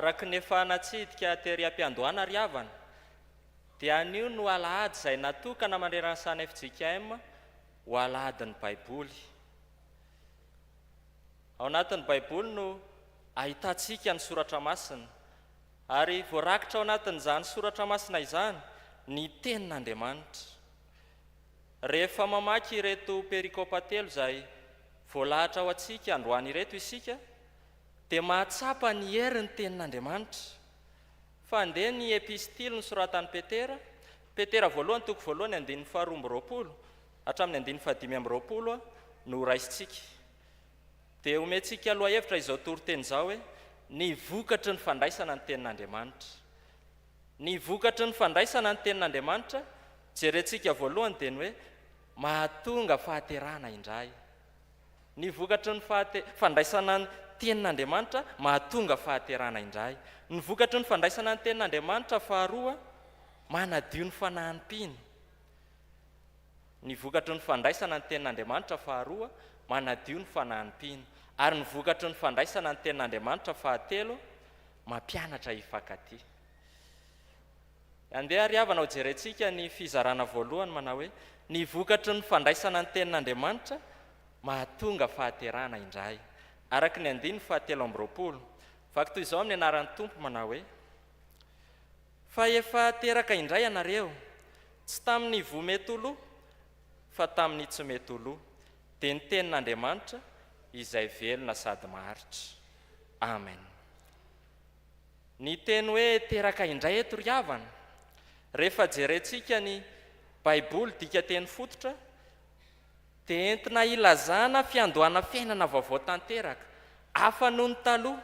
araka ny efa natsidika tery am-piandohana ry havana dia anio no alahady izay natokana mandrerana sany FJKM ho alahadin'ny baiboly. Ao anatin'ny baiboly no ahitantsika ny soratra masina, ary voarakitra ao anatin'izany soratra masina izany ny tenin'Andriamanitra. Rehefa mamaky ireto perikopa telo izay voalahatra ao antsika androany ireto isika, dia mahatsapa ny herin'ny tenin'Andriamanitra. Fandeha ny epistily nosoratan'i Petera voalohany toko voalohany 2:20 hatramin'ny 2:5 no raisitsika. Dia omentsika aloha hevitra izao toriteny izao hoe ny vokatry ny fandraisana ny tenin'Andriamanitra. Ny vokatry ny fandraisana ny tenin'Andriamanitra, jerentsika voalohany dia ny hoe mahatonga fahaterana indray. Ny vokatry ny fandraisana ny tenin'Andriamanitra mahatonga fahaterana indray. Ny vokatry ny fandraisana ny tenin'Andriamanitra faharoa, manadio ny fanahiam-piny. Ny vokatry ny fandraisana ny tenin'Andriamanitra faharoa, manadio ny fanahiam-piny. Ary ny vokatry ny fandraisana ny tenin'Andriamanitra fahatelo, mampianatra hifankatia. Andeha ry havana ho jerentsika ny fizarana voalohany manao hoe ny vokatry ny fandraisana ny tenin'Andriamanitra mahatonga fahaterana indray. Araka ny 2:17 vaky toy izao amin'ny anaran'ny Tompo manao hoe fa efa teraka indray ianareo, tsy tamin'ny vo mety oloha fa tamin'ny tsy mety oloha, dia ny tenin'Andriamanitra izay velona sady maharitra. Amen. Ny teny hoe teraka indray eto ry havana, rehefa jerentsika ny baiboly dika teny fototra, dia entina ilazana fiandohana fiainana vaovao tanteraka hafa noho ny taloha.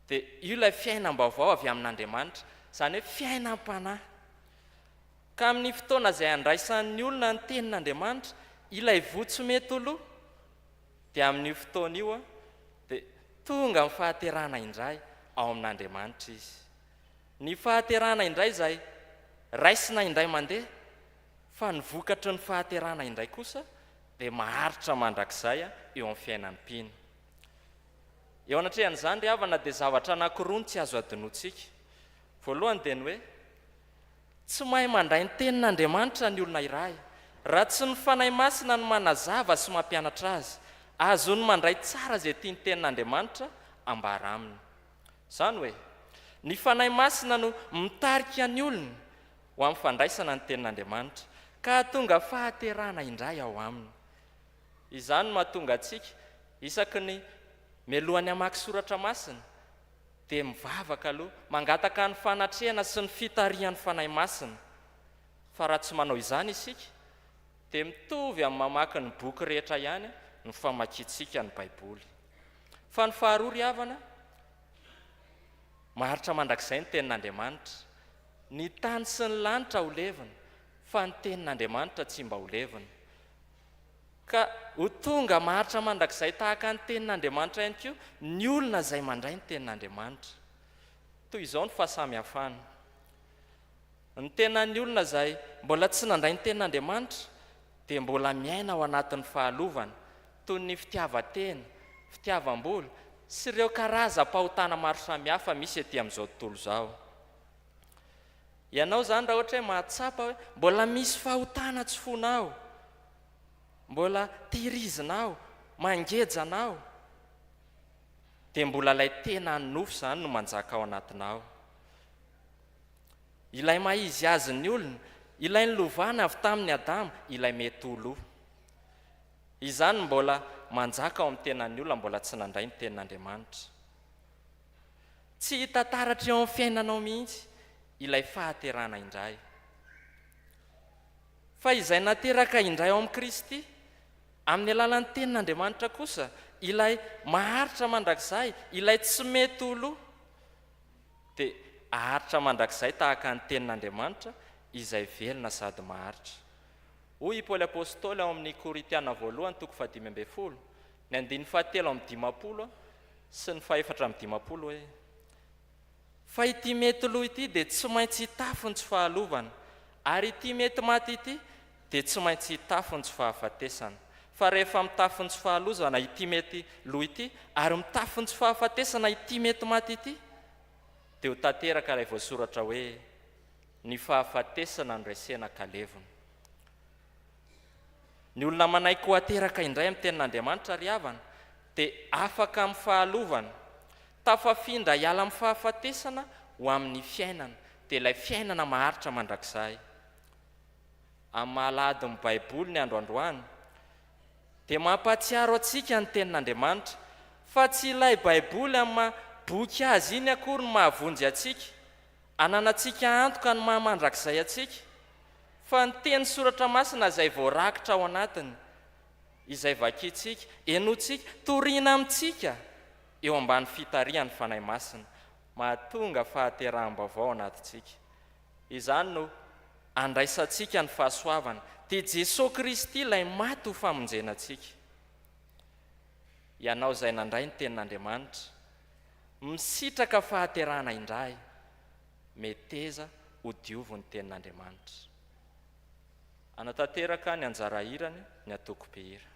Dia io ilay fiainam-baovao avy amin'Andriamanitra, izany hoe fiainam-panahy. Ka amin'ny fotoana izay andraisan'ny olona ny tenin'Andriamanitra, ilay vo tsy mety oloha, dia amin'io fotoana io dia tonga ny fahaterana indray ao amin'Andriamanitra izy. Ny fahaterana indray izay raisina indray mandeha, fa ny vokatry ny fahaterana indray kosa dia maharitra mandrakizay eo amin'ny fiainam-piny. Eo anatrehan'izany ry havana dia zavatra anankiroa no tsy azo adinoantsika. Voalohany dia ny hoe tsy mahay mandray ny tenin'Andriamanitra ny olona iray, raha tsy ny fanahy masina no manazava sy mampianatra azy, azony mandray tsara izay tia ny tenin'Andriamanitra ambara aminy. Izany hoe ny fanahy masina no mitarika ny olona ho amin'ny fandraisana ny tenin'Andriamanitra, ka tonga fahaterana indray ao aminy. Izany no mahatonga antsika isaky ny mialohany hamaky soratra masina dia mivavaka aloha mangataka ny fanatrehana sy ny fitarihan'ny fanahy masina. Fa raha tsy manao izany isika dia mitovy amin'ny mamaky ny boky rehetra ihany ny famakiantsika ny baiboly. Fa ny faharoa ry havana, maharitra mandrakizay ny tenin'Andriamanitra. Ny tany sy ny lanitra ho levina, fa ny tenin'Andriamanitra tsy mba ho levina. Ka ho tonga maharitra mandrakizay tahaka ny tenin'Andriamanitra ihany koa ny olona izay mandray ny tenin'Andriamanitra. Toy izao ny fahasamihafana. Ny tenan'ny olona izay mbola tsy nandray ny tenin'Andriamanitra dia mbola miaina ao anatin'ny fahalovana, toy ny fitiavan-tena, fitiavam-bola sy ireo karazam-pahotana maro samihafa misy etỳ amin'izao tontolo izao. Ianao izany raha ohatra hoe mahatsapa hoe mbola misy fahotana tsy fonao, mbola tehirizina, mangejana, dia mbola ilay tena ny nofo izany no manjaka ao anatinao. Ilay maizy azy ny olona, ilay ny lovana avy tamin'ny Adama, ilay mety oloha. Izany mbola manjaka ao amin'ny tenan'ny olona mbola tsy nandray ny tenin'Andriamanitra. Tsy hita taratra eo amin'ny fiainanao mihitsy ilay fahaterana indray. Fa izay nateraka indray ao amin'ny Kristy, amin'ny alalan'ny tenin'Andriamanitra kosa, ilay maharitra mandrakizay, ilay tsy mety oloha, dia aharitra mandrakizay tahaka ny tenin'Andriamanitra izay velona sady maharitra. Hoy i Paoly apôstôly ao amin'ny Korintiana voalohany toko 5:12, ny 7:50 sy ny 4:50 hoe fa ity mety oloha ity dia tsy maintsy hitafony tsy fahalovana, ary ity mety maty ity dia tsy maintsy hitafony tsy fahafatesana. fa rehefa mitafiny tsy fahalozana ity mety loha ity ary mitafiny tsy fahafatesana ity mety maty ity dia ho tanteraka ilay voasoratra hoe ny fahafatesana ny resena kalevona. Ny olona manaiky ho ateraka indray amin'ny tenin'Andriamanitra ry havana dia afaka amin'ny fahalovana, tafafindra hiala amin'ny fahafatesana ho amin'ny fiainana, dia ilay fiainana maharitra mandrakizay. Amin'ny mahaladin'ny Baiboly ny androandroany dia mampatsiaro antsika ny tenin'Andriamanitra fa tsy ilay Baiboly amin'ny boky azy iny akory ny mahavonjy antsika, ananantsika antoka ny mahamandrakizay antsika, fa ny teny soratra masina izay voarakitra ao anatiny, izay vakiantsika, enoantsika, toriana amintsika eo ambany fitarihan'ny fanahy masina, mahatonga fahateraham-baovao anatintsika. Izany no andraisantsika ny fahasoavana dia Jesosy Kristy ilay maty ho famonjenantsika. Ianao izay nandray ny tenin'Andriamanitra, misitraka fahaterahana indray, meteza ho diovy ny tenin'Andriamanitra. Anatanteraka ny anjara hirany ny atoko-pihira.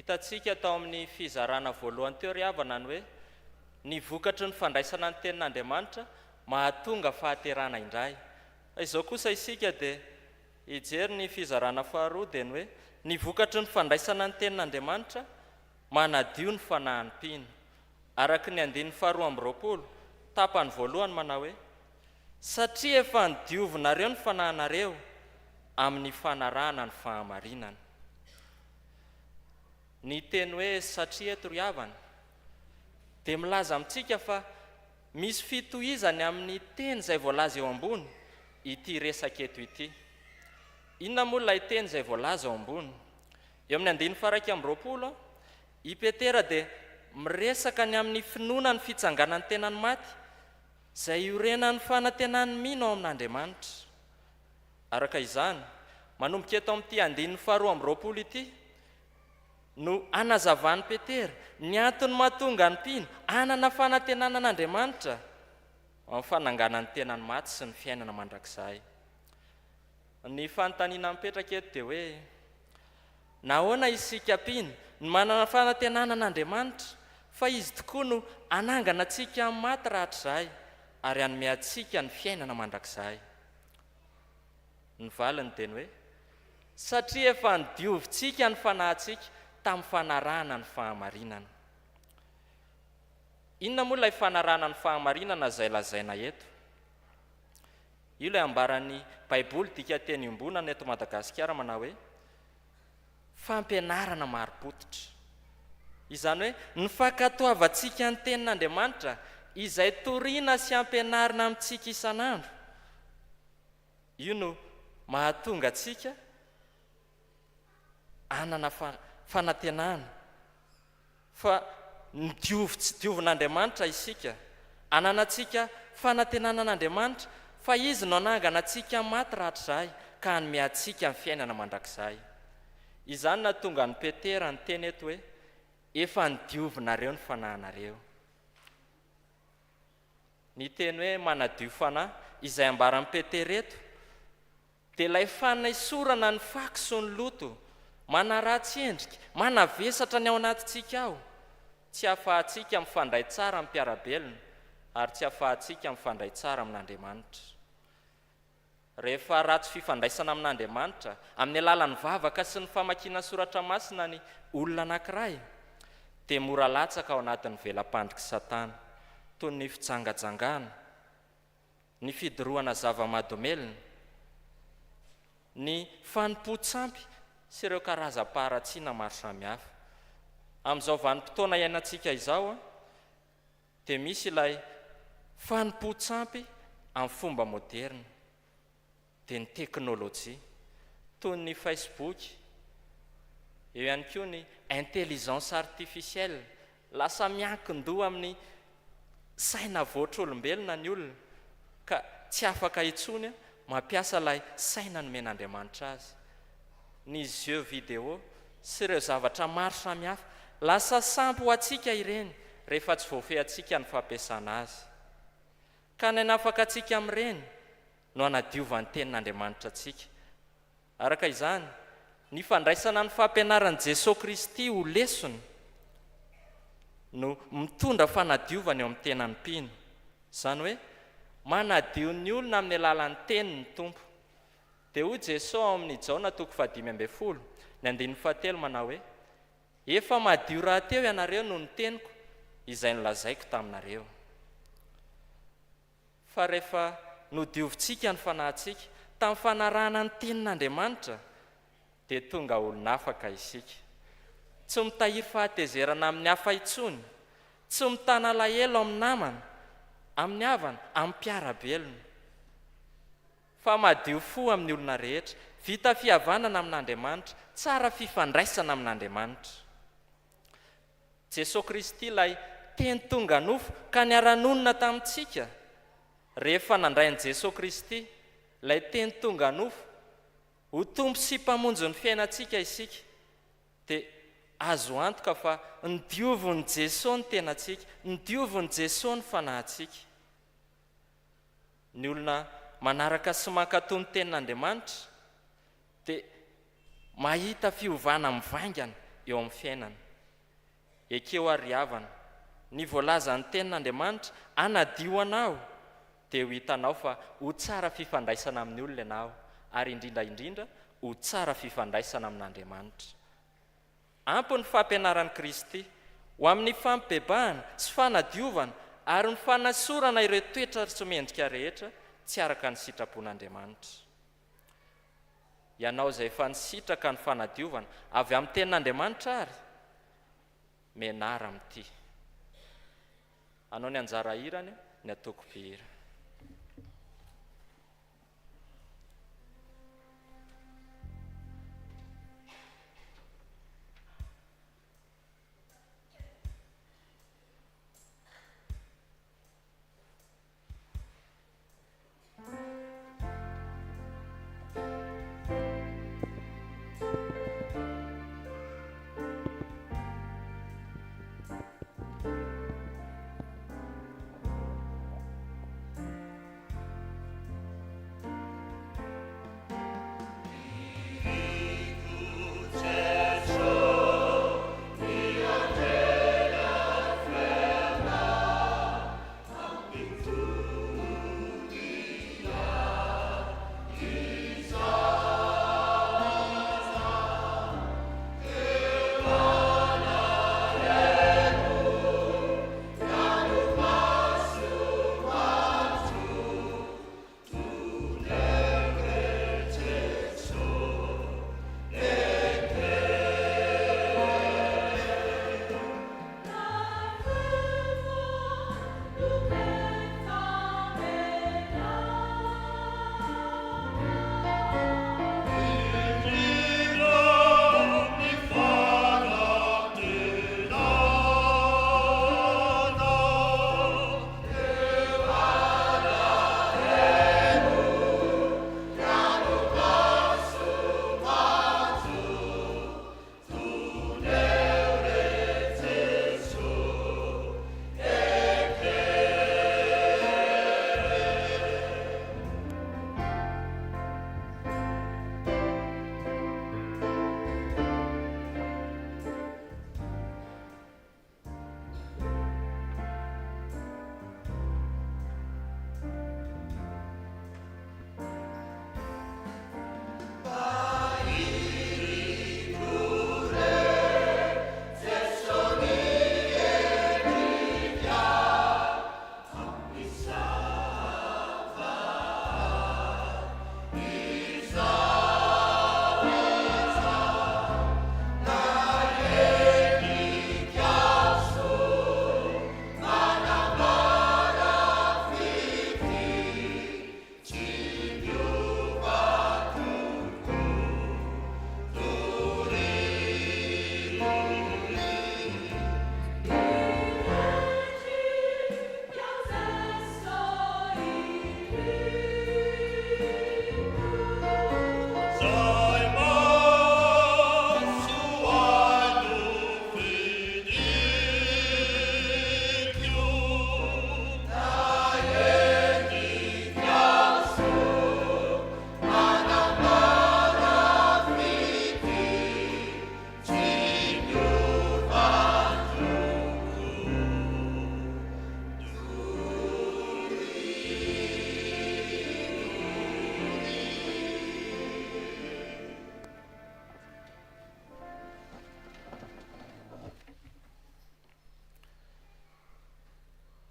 hitantsika tao amin'ny fizarana voalohany teo ry havana ny hoe ny vokatry ny fandraisana ny tenin'Andriamanitra mahatonga fahaterana indray. Izao kosa isika dia hijery ny fizarana faharoa dia ny hoe ny vokatry ny fandraisana ny tenin'Andriamanitra manadio ny fanahy-pino. Araka ny andininy faharoa amby roapolo tapany voalohany manao hoe satria efa nidiovinareo ny fanahinareo amin'ny fanarahana ny fahamarinana. Ny teny hoe satria eto ry havana dia milaza amintsika fa misy fitohizany amin'ny teny izay voalaza eo ambony ity resaka eto ity. Inona moa ilay teny izay voalaza eo ambony? Eo amin'ny andininy faha-raika amby roapolo i Petera dia miresaka ny amin'ny finoana ny fitsanganan'ny tenany maty izay iorenan'ny fanantenany mino ao amin'Andriamanitra. Araka izany, manomboka eto amin'ity andininy faharoa amby roapolo ity no anazavany Petera ny antony mahatonga ny mpino anana fanantenana an'Andriamanitra amin'ny fananganan'ny tenany maty sy ny fiainana mandrakizay. Ny fanontaniana mipetraka eto dia hoe nahoana isika mpino ny manana fanantenana an'Andriamanitra fa izy tokoa no anangana antsika amin'ny maty rahatrizay ary hanome antsika ny fiainana mandrakizay. Ny valiny dia ny hoe satria efa nidiovintsika ny fanahintsika tamin'ny fanarahana ny fahamarinana. Inona moa ilay fanarahana ny fahamarinana izay lazaina eto? Io ilay ambaran'ny Baiboly dika teny iombonana eto Madagasikara manao hoe fampianarana maro-potitra. Izany hoe ny fankatoavantsika ny tenin'Andriamanitra izay toriana sy ampianarina amintsika isan'andro. Io no mahatonga antsika anana fanantenana fa tsy diovin'Andriamanitra isika, ananantsika fanantenana an'Andriamanitra fa izy no anangana antsika maty rahatrizay ka hanome antsika ny fiainana mandrakizay. Izany nahatonga ny Petera ny teny eto hoe efa nidiovinareo ny fanahinareo. Ny teny hoe manadio fanahy izay ambaran'ny Petera eto dia ilay fanaisorana ny faky sy ny loto, manaratsy endrika, manavesatra ny ao anatintsika ao. Tsy hahafahantsika mifandray tsara amin'ny mpiarabelona ary tsy hahafahantsika mifandray tsara amin'Andriamanitra. Rehefa ratsy fifandraisana amin'Andriamanitra amin'ny alalan'ny vavaka sy ny famakiana soratra masina ny olona anankiray dia mora latsaka ao anatin'ny velam-pandriky Satana toy ny fitsangajangana, ny fidorohana zava-mahadomelina, ny fanompo-tsampy sy ireo karazam-paharatsiana maro samihafa. Amin'izao vanim-potoana iainantsika izao dia misy ilay fanompo-tsampy amin'ny fomba moderna dia ny teknôlôjia toy ny Facebook, eo ihany koa ny intelligence artificielle, lasa miankin-doha amin'ny saina voatr'olombelona ny olona ka tsy afaka intsony mampiasa ilay saina nomen'Andriamanitra azy. Ny jeux vidéo sy ireo zavatra maro samihafa lasa sampy ho antsika ireny rehefa tsy voafehantsika ny fampiasana azy. Ka ny afaka antsika amin'ireny no anadiovan'ny tenin'Andriamanitra antsika. Araka izany, ny fandraisana ny fampianaran'i Jesosy Kristy ho lesona no mitondra fanadiovana eo amin'ny tenany mpino. Izany hoe manadio ny olona amin'ny alalan'ny tenin'ny Tompo. Dia hoy Jesosy ao amin'ny Jaona 5:20 ny andininy 7 manao hoe efa madio rahateo ianareo no ny teniko izay nolazaiko taminareo. Fa rehefa nodiovintsika ny fanahintsika tamin'ny fanarahana ny tenin'Andriamanitra dia tonga olona afaka isika. Tsy mitahiry fahatezerana amin'ny hafa intsony, tsy mitana alahelo amin'ny namana, amin'ny havana, amin'ny mpiarabelona. Fa madio fo amin'ny olona rehetra, vita fihavanana amin'Andriamanitra, tsara fifandraisana amin'Andriamanitra. Jesosy Kristy ilay teny tonga nofo ka niara-nonina tamintsika. Rehefa nandrain'i Jesosy Kristy ilay teny tonga nofo ho tompo sy mpamonjy ny fiainantsika isika dia azo antoka fa nidiovin' Jesosy ny tenantsika, nidiovin' Jesosy ny fanahintsika. Ny olona manaraka sy mankatoa ny tenin'Andriamanitra dia mahita fiovana mivaingana eo amin'ny fiainana. Ekeo ary havana ny voalaza ny tenin'Andriamanitra anadio anao dia ho hitanao fa ho tsara fifandraisana amin'ny olona ianao ary indrindraindrindra ho tsara fifandraisana amin'Andriamanitra. Ampy ny fampianaran'i Kristy ho amin'ny fampibebahana sy fanadiovana ary ny fanasorana ireo toetra tsy mendrika rehetra tsy araka ny sitrapon'Andriamanitra. Ianao izay efa nisitraka ny fanadiovana avy amin'ny tenin'Andriamanitra ary menara amin'ity. Anao ny anjara hirany ny ataoko be hira.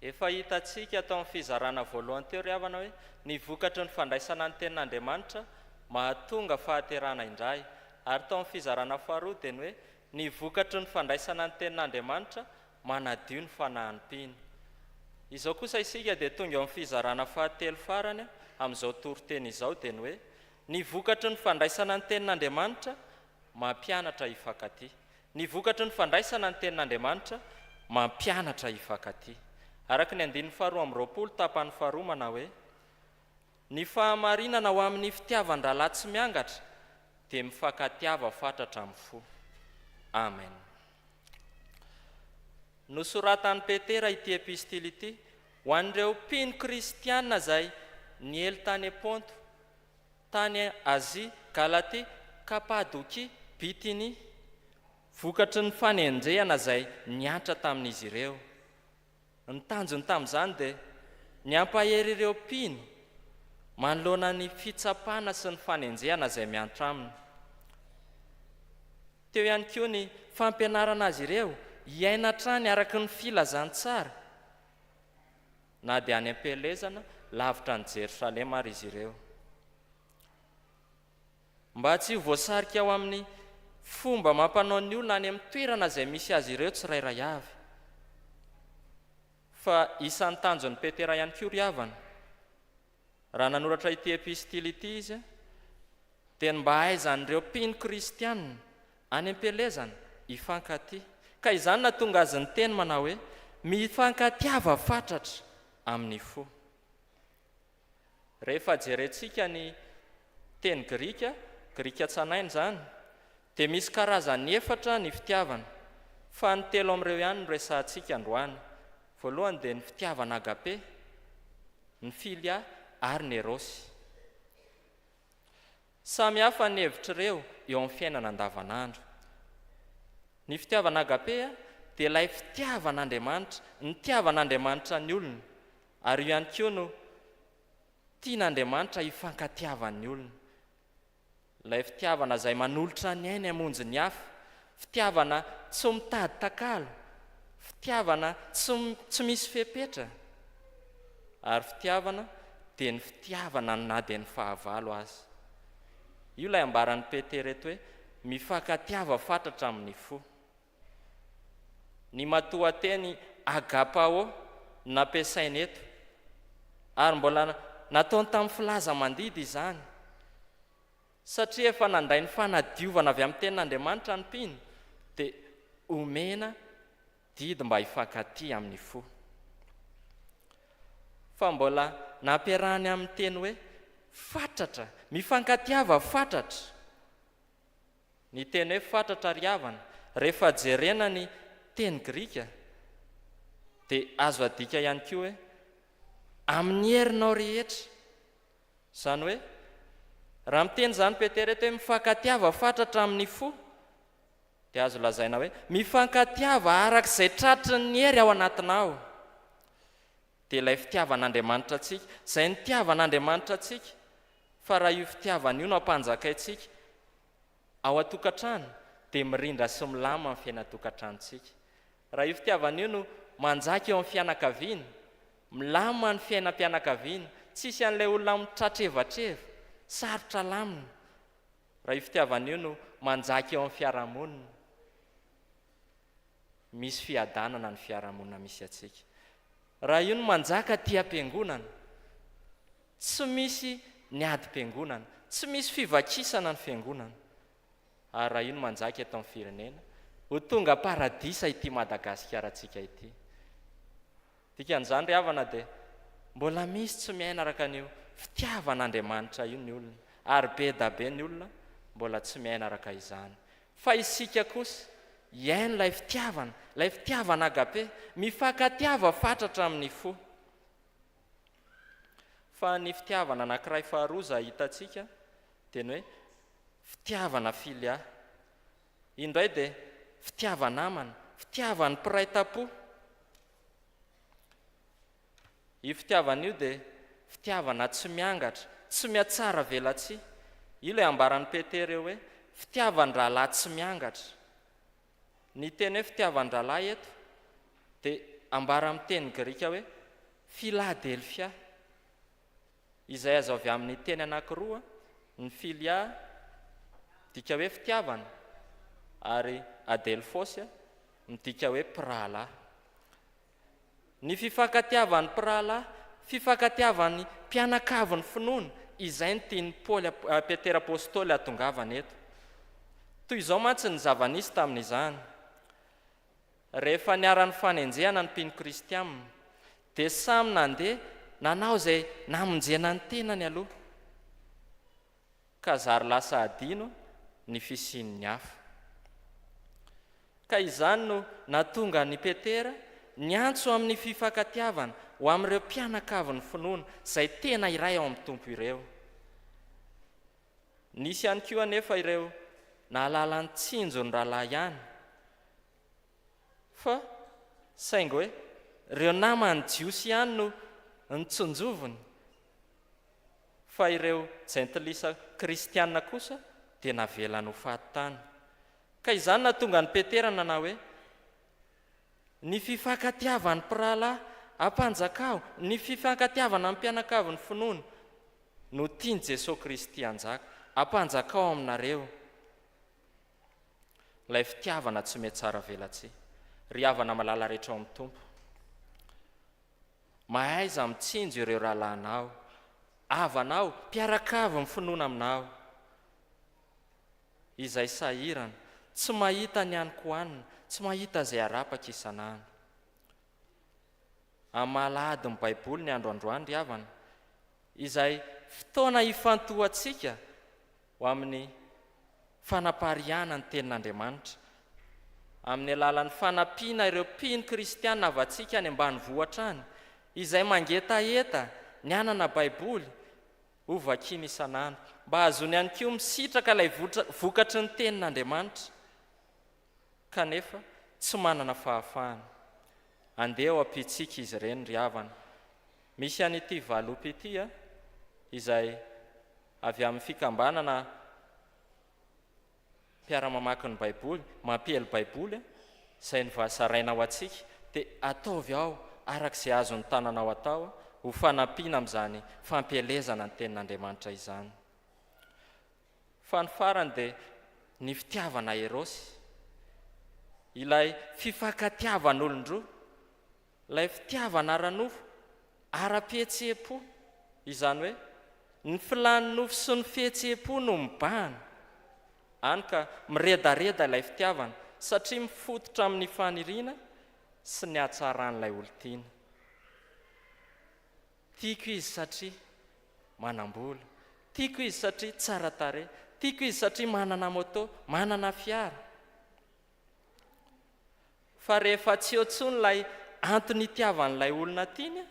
Efa hitantsika atao amin'ny fizarana voalohany teo ry havana hoe ny vokatry ny fandraisana ny tenin'Andriamanitra mahatonga fahaterana indray, ary tao amin'ny fizarana faharoa dia ny hoe ny vokatry ny fandraisana ny tenin'Andriamanitra manadio ny fanahanam-pina. Izao kosa isika dia tonga eo amin'ny fizarana fahatelo farany amin'izao toriteny izao dia ny hoe ny vokatry ny fandraisana ny tenin'Andriamanitra mampianatra hifankatia. Ny vokatry ny fandraisana ny tenin'Andriamanitra mampianatra hifankatia. Araka ny 2:20 tapany faharoa manao hoe ny fahamarinana ho amin'ny fitiavan-drahalahy tsy miangatra dia mifankatiava fatratra amin'ny fo. Amen. Nosoratan'i Petera ity epistily ity ho an'ireo mpino kristianina izay niely tany Ponto, tany Azia, Galatia, Kapadokia, Bitinia, vokatry ny fanendrehana izay niatra tamin'izy ireo. Ny tanjony tamin'izany dia ny ampahery ireo mpino manoloana ny fitsapana sy ny fanenjehana izay miantra aminy. Teo ihany koa ny fampianarana azy ireo hiaina hatrany araka ny filazantsara, na dia any am-pelezana lavitra ny Jerosalema ary izy ireo. Mba tsy ho voasarika ao amin'ny fomba mampanao ny olona any amin'ny toerana izay misy azy ireo tsirairay avy, fa isan'ny tanjon'ny Petera ihany koa ry havana. Raha nanoratra ity epistily ity izy dia mba hahaizan'ireo mpino kristianina any am-pelezana hifankaty, ka izany nahatonga azy ny teny manao hoe mifankatiava fatratra amin'ny fo. Rehefa jerentsika ny teny Grika tsanainy izany, dia misy karazany efatra ny fitiavana, fa ny telo amin'ireo ihany no resantsika androany. Voalohany dia ny fitiavana agape, ny filia ary ny erosy. Samy hafa ny hevitr'ireo eo amin'ny fiainana andavanandro. Ny fitiavana agape dia ilay fitiavan'Andriamanitra, ny tiavan'Andriamanitra ny olona, ary io ihany koa no tian'Andriamanitra hifankatiavan'ny olona. Ilay fitiavana izay manolotra ny ainy hamonjy ny hafa, fitiavana tsy mitady takalo, fitiavana tsy misy fepetra, ary fitiavana dia ny fitiavana na dia ny fahavalo azy. Io ilay ambaran'ny Petera eto hoe mifankatiava fatratra amin'ny fo. Ny matoan-teny agapao nampiasainy eto, ary mbola nataony tamin'ny filaza mandidy izany, satria efa nandray ny fanadiovana avy amin'ny tenin'Andriamanitra ny mpino, dia omena didy mba hifankaty amin'ny fo. Fa mbola nampiarahany amin'ny teny hoe fatratra, mifankatiava fatratra. Ny teny hoe fatratra ry havana, rehefa jerena ny teny Grika dia azo adika ihany koa hoe amin'ny herinao rehetra. Izany hoe raha miteny izany Petera eto hoe mifankatiava fatratra amin'ny fo, dia azo lazaina hoe mifankatiava arak'izay tratry ny hery ao anatinao. Dia ilay fitiavan'Andriamanitra antsika, izay nitiavan'Andriamanitra antsika, fa raha io fitiavana io no ampanjakaintsika ao an-tokantrano, dia mirindra sy milama amin'ny fiainan-tokantranontsika. Raha io fitiavana io no manjaka eo amin'ny fianakaviana, milama ny fiainam-pianakaviana, tsisy an'ilay olona mitratrevatreva, sarotra lamina. Raha io fitiavana io no manjaka eo amin'ny fiarahamonina, misy fiadanana ny fiarahamonina misy atsika. Raha io no manjaka ty am-piangonana, tsy misy ny adi-piangonana, tsy misy fivakisana ny fiangonana. Ary raha io no manjaka eto amin'ny firenena, ho tonga paradisa ity Madagasikara antsika ity. Dikan'izany ry havana dia mbola misy tsy miaina araka an'io fitiavan'Andriamanitra io ny olona, ary be da be ny olona mbola tsy miaina araka izany. Fa isika kosa iaino ilay fitiavana agape, mifankatiava fatratra amin'ny fo. Fa ny fitiavana anankiray faharoa izay hitantsika dia ny hoe fitiavana filia. Indray dia fitiavan'amana, fitiavan'ny mpiray tam-po. Io fitiavana io dia fitiavana tsy miangatra, tsy mihatsara velatsia. Io ilay ambaran'ny Petera eo hoe fitiavan-drahalahy tsy miangatra. Ny teny hoe fitiavan-drahalahy eto dia ambara amin'ny teny Grika hoe Philadelphia, izay azo avy amin'ny teny anankiroa, ny filia midika hoe fitiavana, ary adelphos midika hoe mpirahalahy. Ny fifankatiavan'ny mpirahalahy, fifankatiavan'ny mpianakavin'ny finoana, izay ny tiany Petera apôstôly atongavana eto. Toy izao mantsy ny zava-nisy tamin'izany. Rehefa niara-ny fanenjehana ny mpino kristianina, dia samy nandeha nanao izay namonjena ny tenany aloha, ka zary lasa adino ny fisian'ny hafa. Ka izany no natonga ny Petera niantso amin'ny fifankatiavana ho amin'ireo mpianakavin'ny finoana izay tena iray ao amin'ny tompo ireo. Nisy ihany koa anefa ireo nahalala ny tsinjon'ny rahalahy ihany, fa saingy hoe ireo namany jiosy ihany no nitsonjovony fa ireo jentilisa kristianina kosa dia navelany ho fahatany. Ka izany na tonga ny Petera nanao hoe ny fifankatiavan'ny mpirahalahy ampanjakao, ny fifankatiavana amin'ny mpianakavy ny finoana no tiany Jesosy Kristy anjaka, ampanjakao aminareo. Ilay fitiavana tsy mety tsara velatsy, ry havana malala rehetra ao amin'ny tompo. Mahaiza mitsinjo ireo rahalahinao, havanao, mpiarakavy ny finoana aminao. Izay sahirana, tsy mahita ny aniko hanina, tsy mahita izay arapaka isan'andro. Amalady ny Baiboly ny androandroany ry havana, izay fotoana hifantohantsika ho amin'ny fanapariana ny tenin'Andriamanitra, amin'ny alalan'ny fanampiana ireo mpino kristianina avantsika any ambanivohitra any, izay mangetaeta ny anana Baiboly ho vakiana isan'andro, mba azony ihany koa misitraka ilay vokatry ny tenin'Andriamanitra, kanefa tsy manana fahafahana. Andeha ho ampitsika izy ireny ry havana. Misy an'ity valopy ity izay avy amin'ny fikambanana mpiara-mamaky ny Baiboly, mampihely Baiboly, izay nivasaraina ho atsika, dia ataovy ao arak'izay azony tananao atao ho fanampiana amin'izany fampielezana ny tenin'Andriamanitra izany. Fa ny farany dia ny fitiavana Erosy, ilay fifankatiavan'olon-droa, ilay fitiavana ara-nofo, ara-pihetsepo, izany hoe ny filan'ny nofo sy ny fihetseham-po no mibahana. Hany ka miredareda ilay fitiavana satria mifototra amin'ny faniriana sy ny hatsaran'ilay olon-tiana. Tiako izy satria manam-bola, tiako izy satria tsara tarehy, tiako izy satria manana moto, manana fiara. Fa rehefa tsy eo intsony ilay antony itiavan'ilay olona tiany,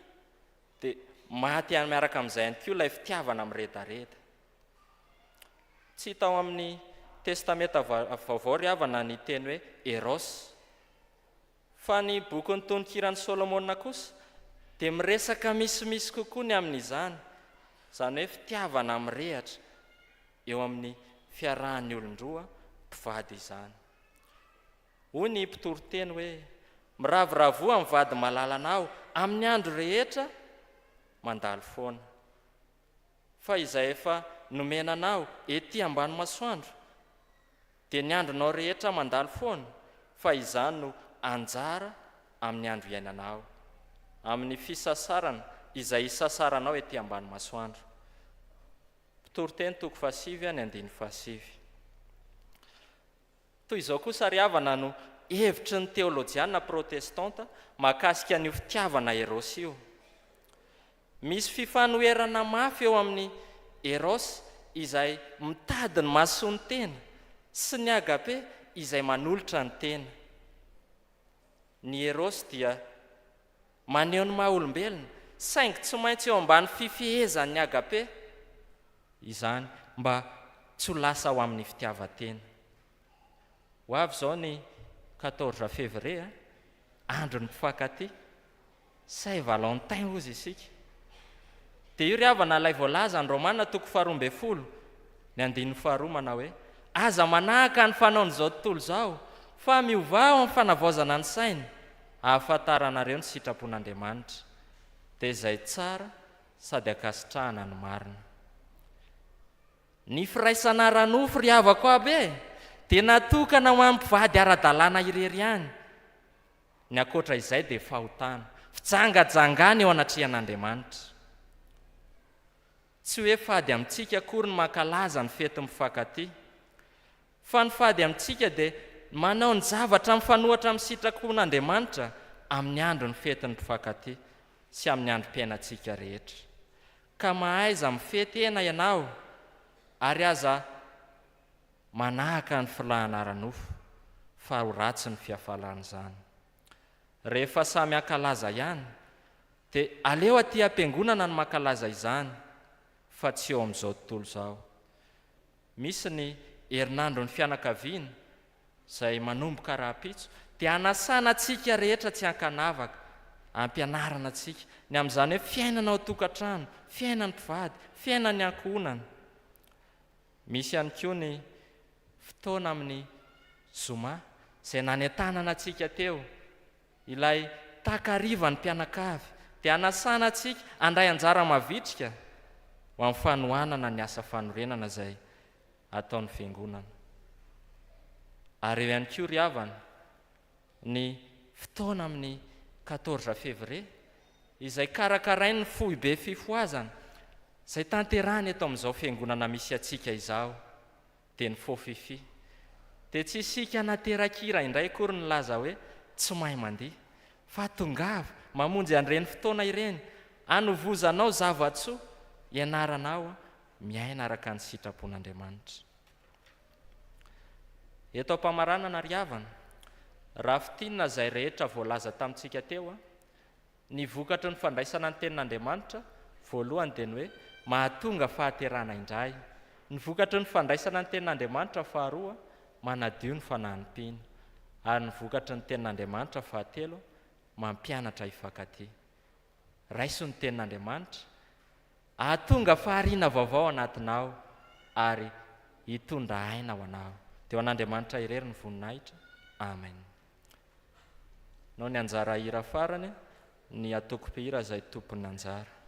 dia maty miaraka amin'izay ihany koa ilay fitiavana miredareda. Tsy hita ao amin'ny testamenta vaovao ry havana ny teny hoe Eros, fa ny boky ny tononkirany Solomona kosa dia miresaka misimisy kokoa ny amin'izany, izany hoe fitiavana mirehatra eo amin'ny fiarahan'ny olon-droa mpivady izany. Hoy ny mpitoroteny hoe miravoravoa amin'ny vady malalanao amin'ny andro rehetra mandalo foana, fa izay efa nomenanao ety ambany masoandro dia ny andronao rehetra mandalo foana, fa izany no anjara amin'ny andro iainanao, amin'ny fisasarana izay isasaranao ety ambany masoandro. Mpitoroteny 7:5. Toy izao kosa ry havana no hevitry ny teolojiana protestanta mahakasika ny fitiavana Erosy io. Misy fifanoherana mafy eo amin'ny Erosy izay mitady ny mahasoa ny tena sy ny agape izay manolotra ny tena. Ny Erosy dia maneho ny maha-olombelona saingy tsy maintsy eo ambany fifihezan'ny agape, izany mba tsy ho lasa ao amin'ny fitiavan-tena. Ho avy izao ny 14 février, andro ny mpifankatia, Saint Valentin hozy isika. Dia io ry havana ilay voalaza ny Romanina 12, ny 2 manao hoe aza manahaka ny fanaon'izao tontolo izao, fa miova ao amin'ny fanavaozana ny saina, ahafantaranareo ny sitrapon'Andriamanitra, dia izay tsara sady akasitrahana ny marina. Ny firaisana ara-nofo ry havako aby dia natokana ho amin'ny mpivady ara-dalàna irery ihany. Ny ankoatra izay dia fahotana, fijangajangana eo anatrehan'Andriamanitra. Tsy hoe fady amintsika akory ny mankalaza ny fety mifankatia, fa ny fady amintsika dia manao ny zavatra mifanohatra amin'ny sitrapon'Andriamanitra amin'ny andro ny fety ny mpifankatia sy amin'ny androm-piainantsika rehetra. Ka mahaiza mifety ena ianao ary aza manahaka ny filahana ara-nofo, fa ho ratsy ny fihafalan' izany. Rehefa samy ankalaza ihany dia aleo aty am-piangonana ny mankalaza izany, fa tsy eo amin'izao tontolo izao. Misy ny herinandro ny fianakaviana izay manomboka raha-pitso dia anasana antsika rehetra tsy hankanavaka ampianarana antsika ny amin'izany hoe fiainana ao tokantrano, fiainany mpivady, fiainany ankohonana. Misy ihany koa ny fotoana amin'ny zoma izay nanentanana antsika teo, ilay takariva ny mpianakavy, dia anasana antsika andray anjara mavitrika ho amin'ny fanohanana ny asa fanorenana izay ataon'ny fiangonana. Ary eo ihany koa ry havana ny fotoana amin'ny 14 février izay karakarainy ny fohy be fifoazana izay tanterahany eto amin'izao fiangonana misy atsika izao, dia ny fofifi. Dia tsy isika naterakira indray kory ny laza hoe tsy mahay mandiha, fa tongava mamonjy an'ireny fotoana ireny, anovozanao zavatsoa, ianaranao miaina araka ny sitrapon'Andriamanitra. Eto am-pamaranana ry havana, raha fitinina izay rehetra voalaza tamintsika teo, ny vokatry ny fandraisana ny tenin'Andriamanitra voalohany dia ny hoe mahatonga fahaterana indray. Ny vokatry ny fandraisana ny tenin'Andriamanitra faharoa, manadio ny fananim-pina. Ary ny vokatry ny tenin'Andriamanitra fahatelo, mampianatra hifankatia. Raiso ny tenin'Andriamanitra, ahatonga fahariana vaovao anatinao ary hitondra aina ho anao. Dia ho an'Andriamanitra irery ny voninahitra. Amen. Nao ny anjara hira farany, ny atoko-pihira izay tompony anjara.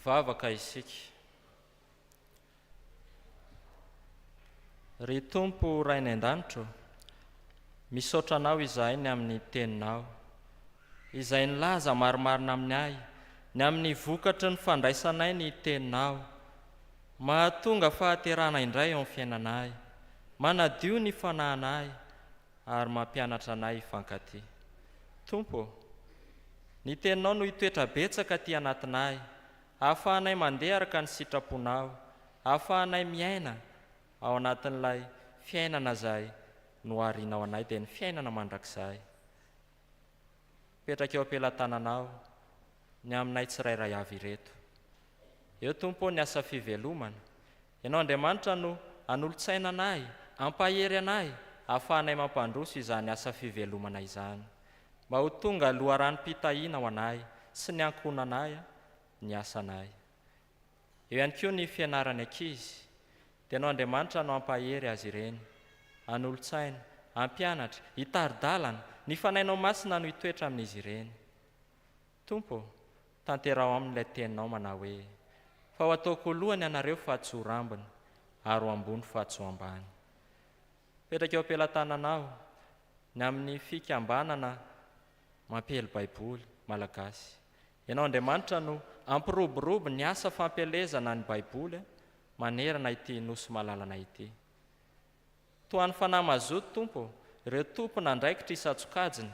Hivavaka isika. Ry Tompo ray ny an-danitra, misaotra anao izahay ny amin'ny teninao, izay nilaza marimarina amin'ny ahy, ny amin'ny vokatry ny fandraisanay ny teninao, mahatonga fahaterana indray eo amin'ny fiainanay, manadio ny fanahinay ary mampianatra anay hifankaty. Tompo, ny teninao no hitoetra betsaka aty anatinay, ahafahanay mandeha araka ny sitraponao, ahafahanay miaina ao anatin'ilay fiainana izay noharianao anay dia ny fiainana mandrakizay. Petraka eo am-pelantananao ny aminay tsirairay avy ireto. Eo Tompo ny asa fivelomana, ianao Andriamanitra no anolo-tsaina anay, ampahery anay, ahafahanay mampandroso izany asa fivelomana izany, mba ho tonga loharanom-pitahiana ho anay sy ny ankonanay ny asanay. Eo ihany koa ny fianarany ankizy, dia ianao Andriamanitra no ampahery azy ireny, anolo-tsaina, ampianatra, hitari-dalana, ny fanainao masina no hitoetra amin'izy ireny. Tompo, tanterao amin'ilay teninao manao hoe: fa ho ataoko lohany ianareo fa tsy ho rambony, ary ho ambony fa tsy ho ambany. Petraka eo am-pelantananao ny amin'ny fikambanana mampely baiboly malagasy, ianao Andriamanitra no ampiroborobo ny asa fampielezana ny baiboly manerana ity nosy malalana ity. Toa ny fanahy mazoto Tompo, ireo tompona ndraikitra isatsokajiny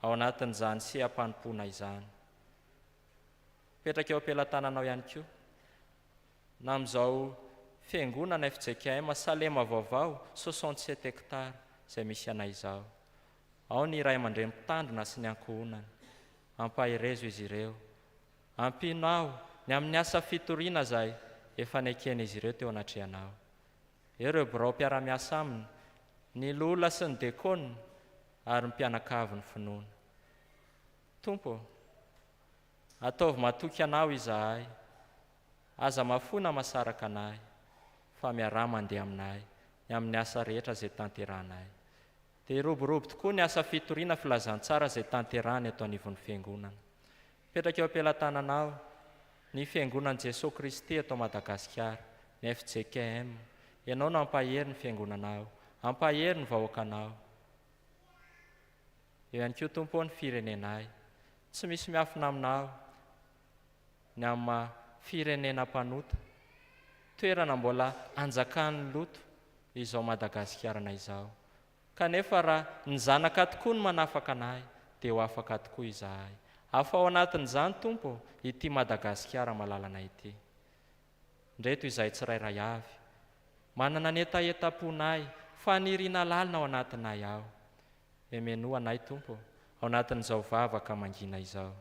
ao anatin'izany seha-panompoana izany. Petraka eo am-pelantananao ihany koa na amin'izao fiangonana FJKM Salema vaovao 67 hectare izay misy anay izao. Ao ny ray aman-dreny mpitandrina sy ny ankohonany, ampaherezo izy ireo, ampinao ny amin'ny asa fitoriana izay efa neken'izy ireo teo anatrehanao. Ireo birao mpiara-miasa aminy, ny lola sy ny dekona ary ny mpianakavy ny finoana. Tompo, ataovy matoky anao izahay, aza mafona masaraka anay, fa miara mandeha aminay ny amin'ny asa rehetra izay tanterahanay. Dia roborobo tokoa ny asa fitoriana filazantsara izay tanterahany eto anivon'ny fiangonana. Petraka eo am-pelantananao ny fiangonan'i Jesosy Kristy eto Madagasikara, ny FJKM, ianao no ampahery ny fiangonanao, ampahery ny vahoakanao. Eo ihany koa Tompo ny firenenay, tsy misy miafina aminao ny amin'ny firenena mpanota, toerana mbola anjakan'ny loto izao Madagasikarana izao. Kanefa raha ny zanaka tokoa ny manafaka anay, dia ho afaka tokoa izahay. Afa ao anatin'izany Tompo ity Madagasikara malalana ity. Ndreto izahay tsirairay avy, manana ny etaeta-ponay, faniriana lalina ao anatinay ao. Emeno anay Tompo ao anatin'izao vavaka mangina izao.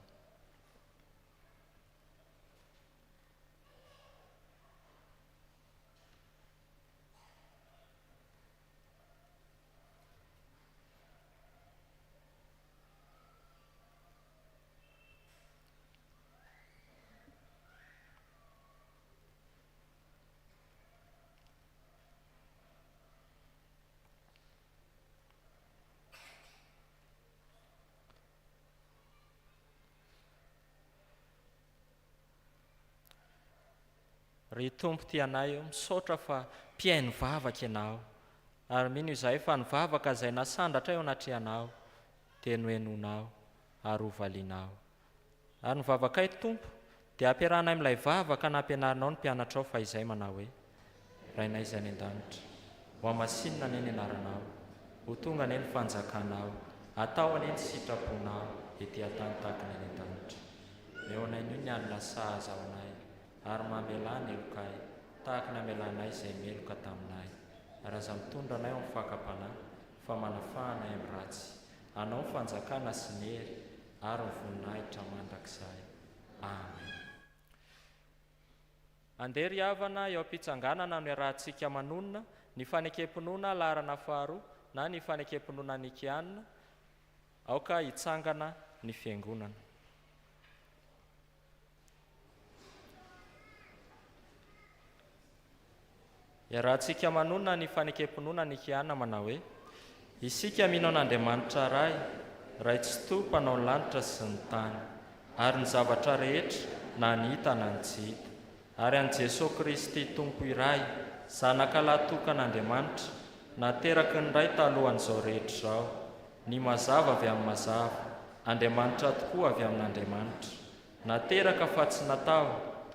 Ry Tompo tianay, misaotra fa mpiaino vavaka ianao, ary mino izahay fa ny vavaka izay nasandratra eo anatrehanao dia noenonao ary hovalianao. Ary ny vavaka ito Tompo dia ampiarahanay amin'ilay vavaka nampianarinao ny mpianatrao fa izay manao hoe: Rainay izay any an-danitra, ho amasinina ane ny anaranao, ho tonga ane ny fanjakanao, atao ane ny sitraponao ety an-tany tahaka ny any an-danitra. Meonay io ny alina sahaza ao anay, ary mamelà ny elokay tahaka ny amelanay izay meloka taminay. Ary aza mitondra anay ao amin'ny fakapanahy, fa manafahanay amin'ny ratsy, anao ny fanjakana sy ny hery ary ny voninahitra mandrakizay. Amen. Andeha ry havana eo am-pitsanganana no iarahantsika manonona ny fanekem-pinoana laharana faharoa na ny fanekem-pinoana nikianina, aoka hitsangana ny fiangonana. Iarahantsika manonona ny fanekem-pinoana nikianina manao hoe: isika mino an'Andriamanitra ray tsy to mpanao ny lanitra sy ny tany, ary ny zavatra rehetra na ny hita na ny tsy hita, ary an' Jesosy Kristy tompo iray, zanaka lahatokanaandriamanitra, nateraky ny ray talohan'izao rehetra izao, ny mazava avy amin'ny mazava, Andriamanitra tokoa avy amin'Andriamanitra, nateraka fa tsy natao,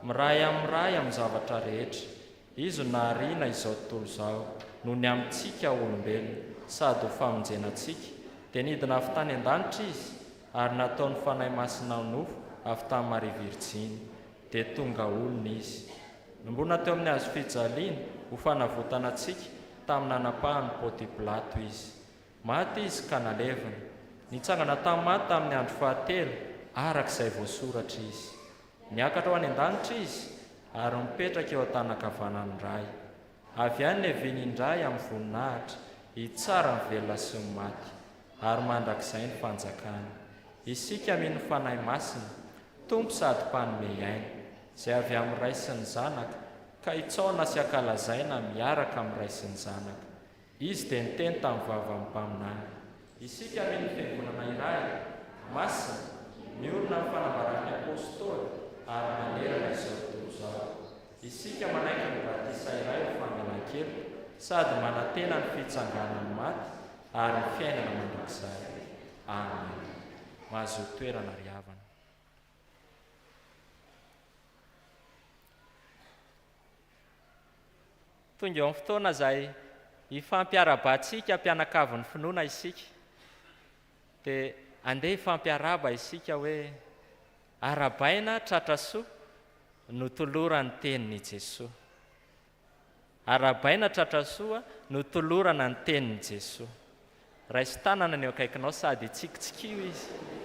miray amin'ny zavatra rehetra, izy nahariana izao tontolo izao, noho ny amintsika olombelona, sady ho famonjenantsika, dia nidina avy tany an-danitra izy, ary nataony fanahy masina nofo avy tamin'ny Maria Virjiny, dia tonga olona izy. Nombona teo amin'ny hazo fijaliana ho fanavotana antsika tamin'ny nanapahany Pônty Pilato izy. Maty izy ka nalevina, nitsangana tamin'ny maty tamin'ny andro fahatelo, arak'izay voasoratra izy. Niakatra ho any an-danitra izy, ary mipetraka eo an-tanakavanany iray. Avy any leviany indray amin'ny voninahitra, hitsara ny velona sy ny maty, ary mandrakizay ny fanjakana. Isika mino fanahy masina, tompo sady mpanome aina, izay avy amin'ny ray sy ny zanaka, ka hitsaona sy ankalazaina miaraka amin'ny ray sy ny zanaka. Izy dia niteny tamin'ny vava amin'ny mpaminany. Isika mino fiangonana iray, masina, miorina amin'ny fanambarany apôstôly, ary manerana izao tontolo izao. Isika manaiky ny batisa iray ho fangalan-keloka, sady manantena ny fitsanganan'ny maty, ary ny fiainana mandrakizay. Amen. Mahazo toerana ry havana. Tonga eo amin'ny fotoana izay hifampiarabantsika mpianakavin'ny finoana isika, dia andeha hifampiaraba isika hoe arabaina tratra soa no tolorany tenin'i Jesosy. Arabaina tratra soa no tolorana ny tenin'i Jesosy. Raisy tanana ny eo akaikinao sady tsikitsikio izy.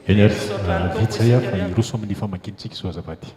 Eny ary vitsy zay fa iroso amin'ny famakiantsika soa azafady.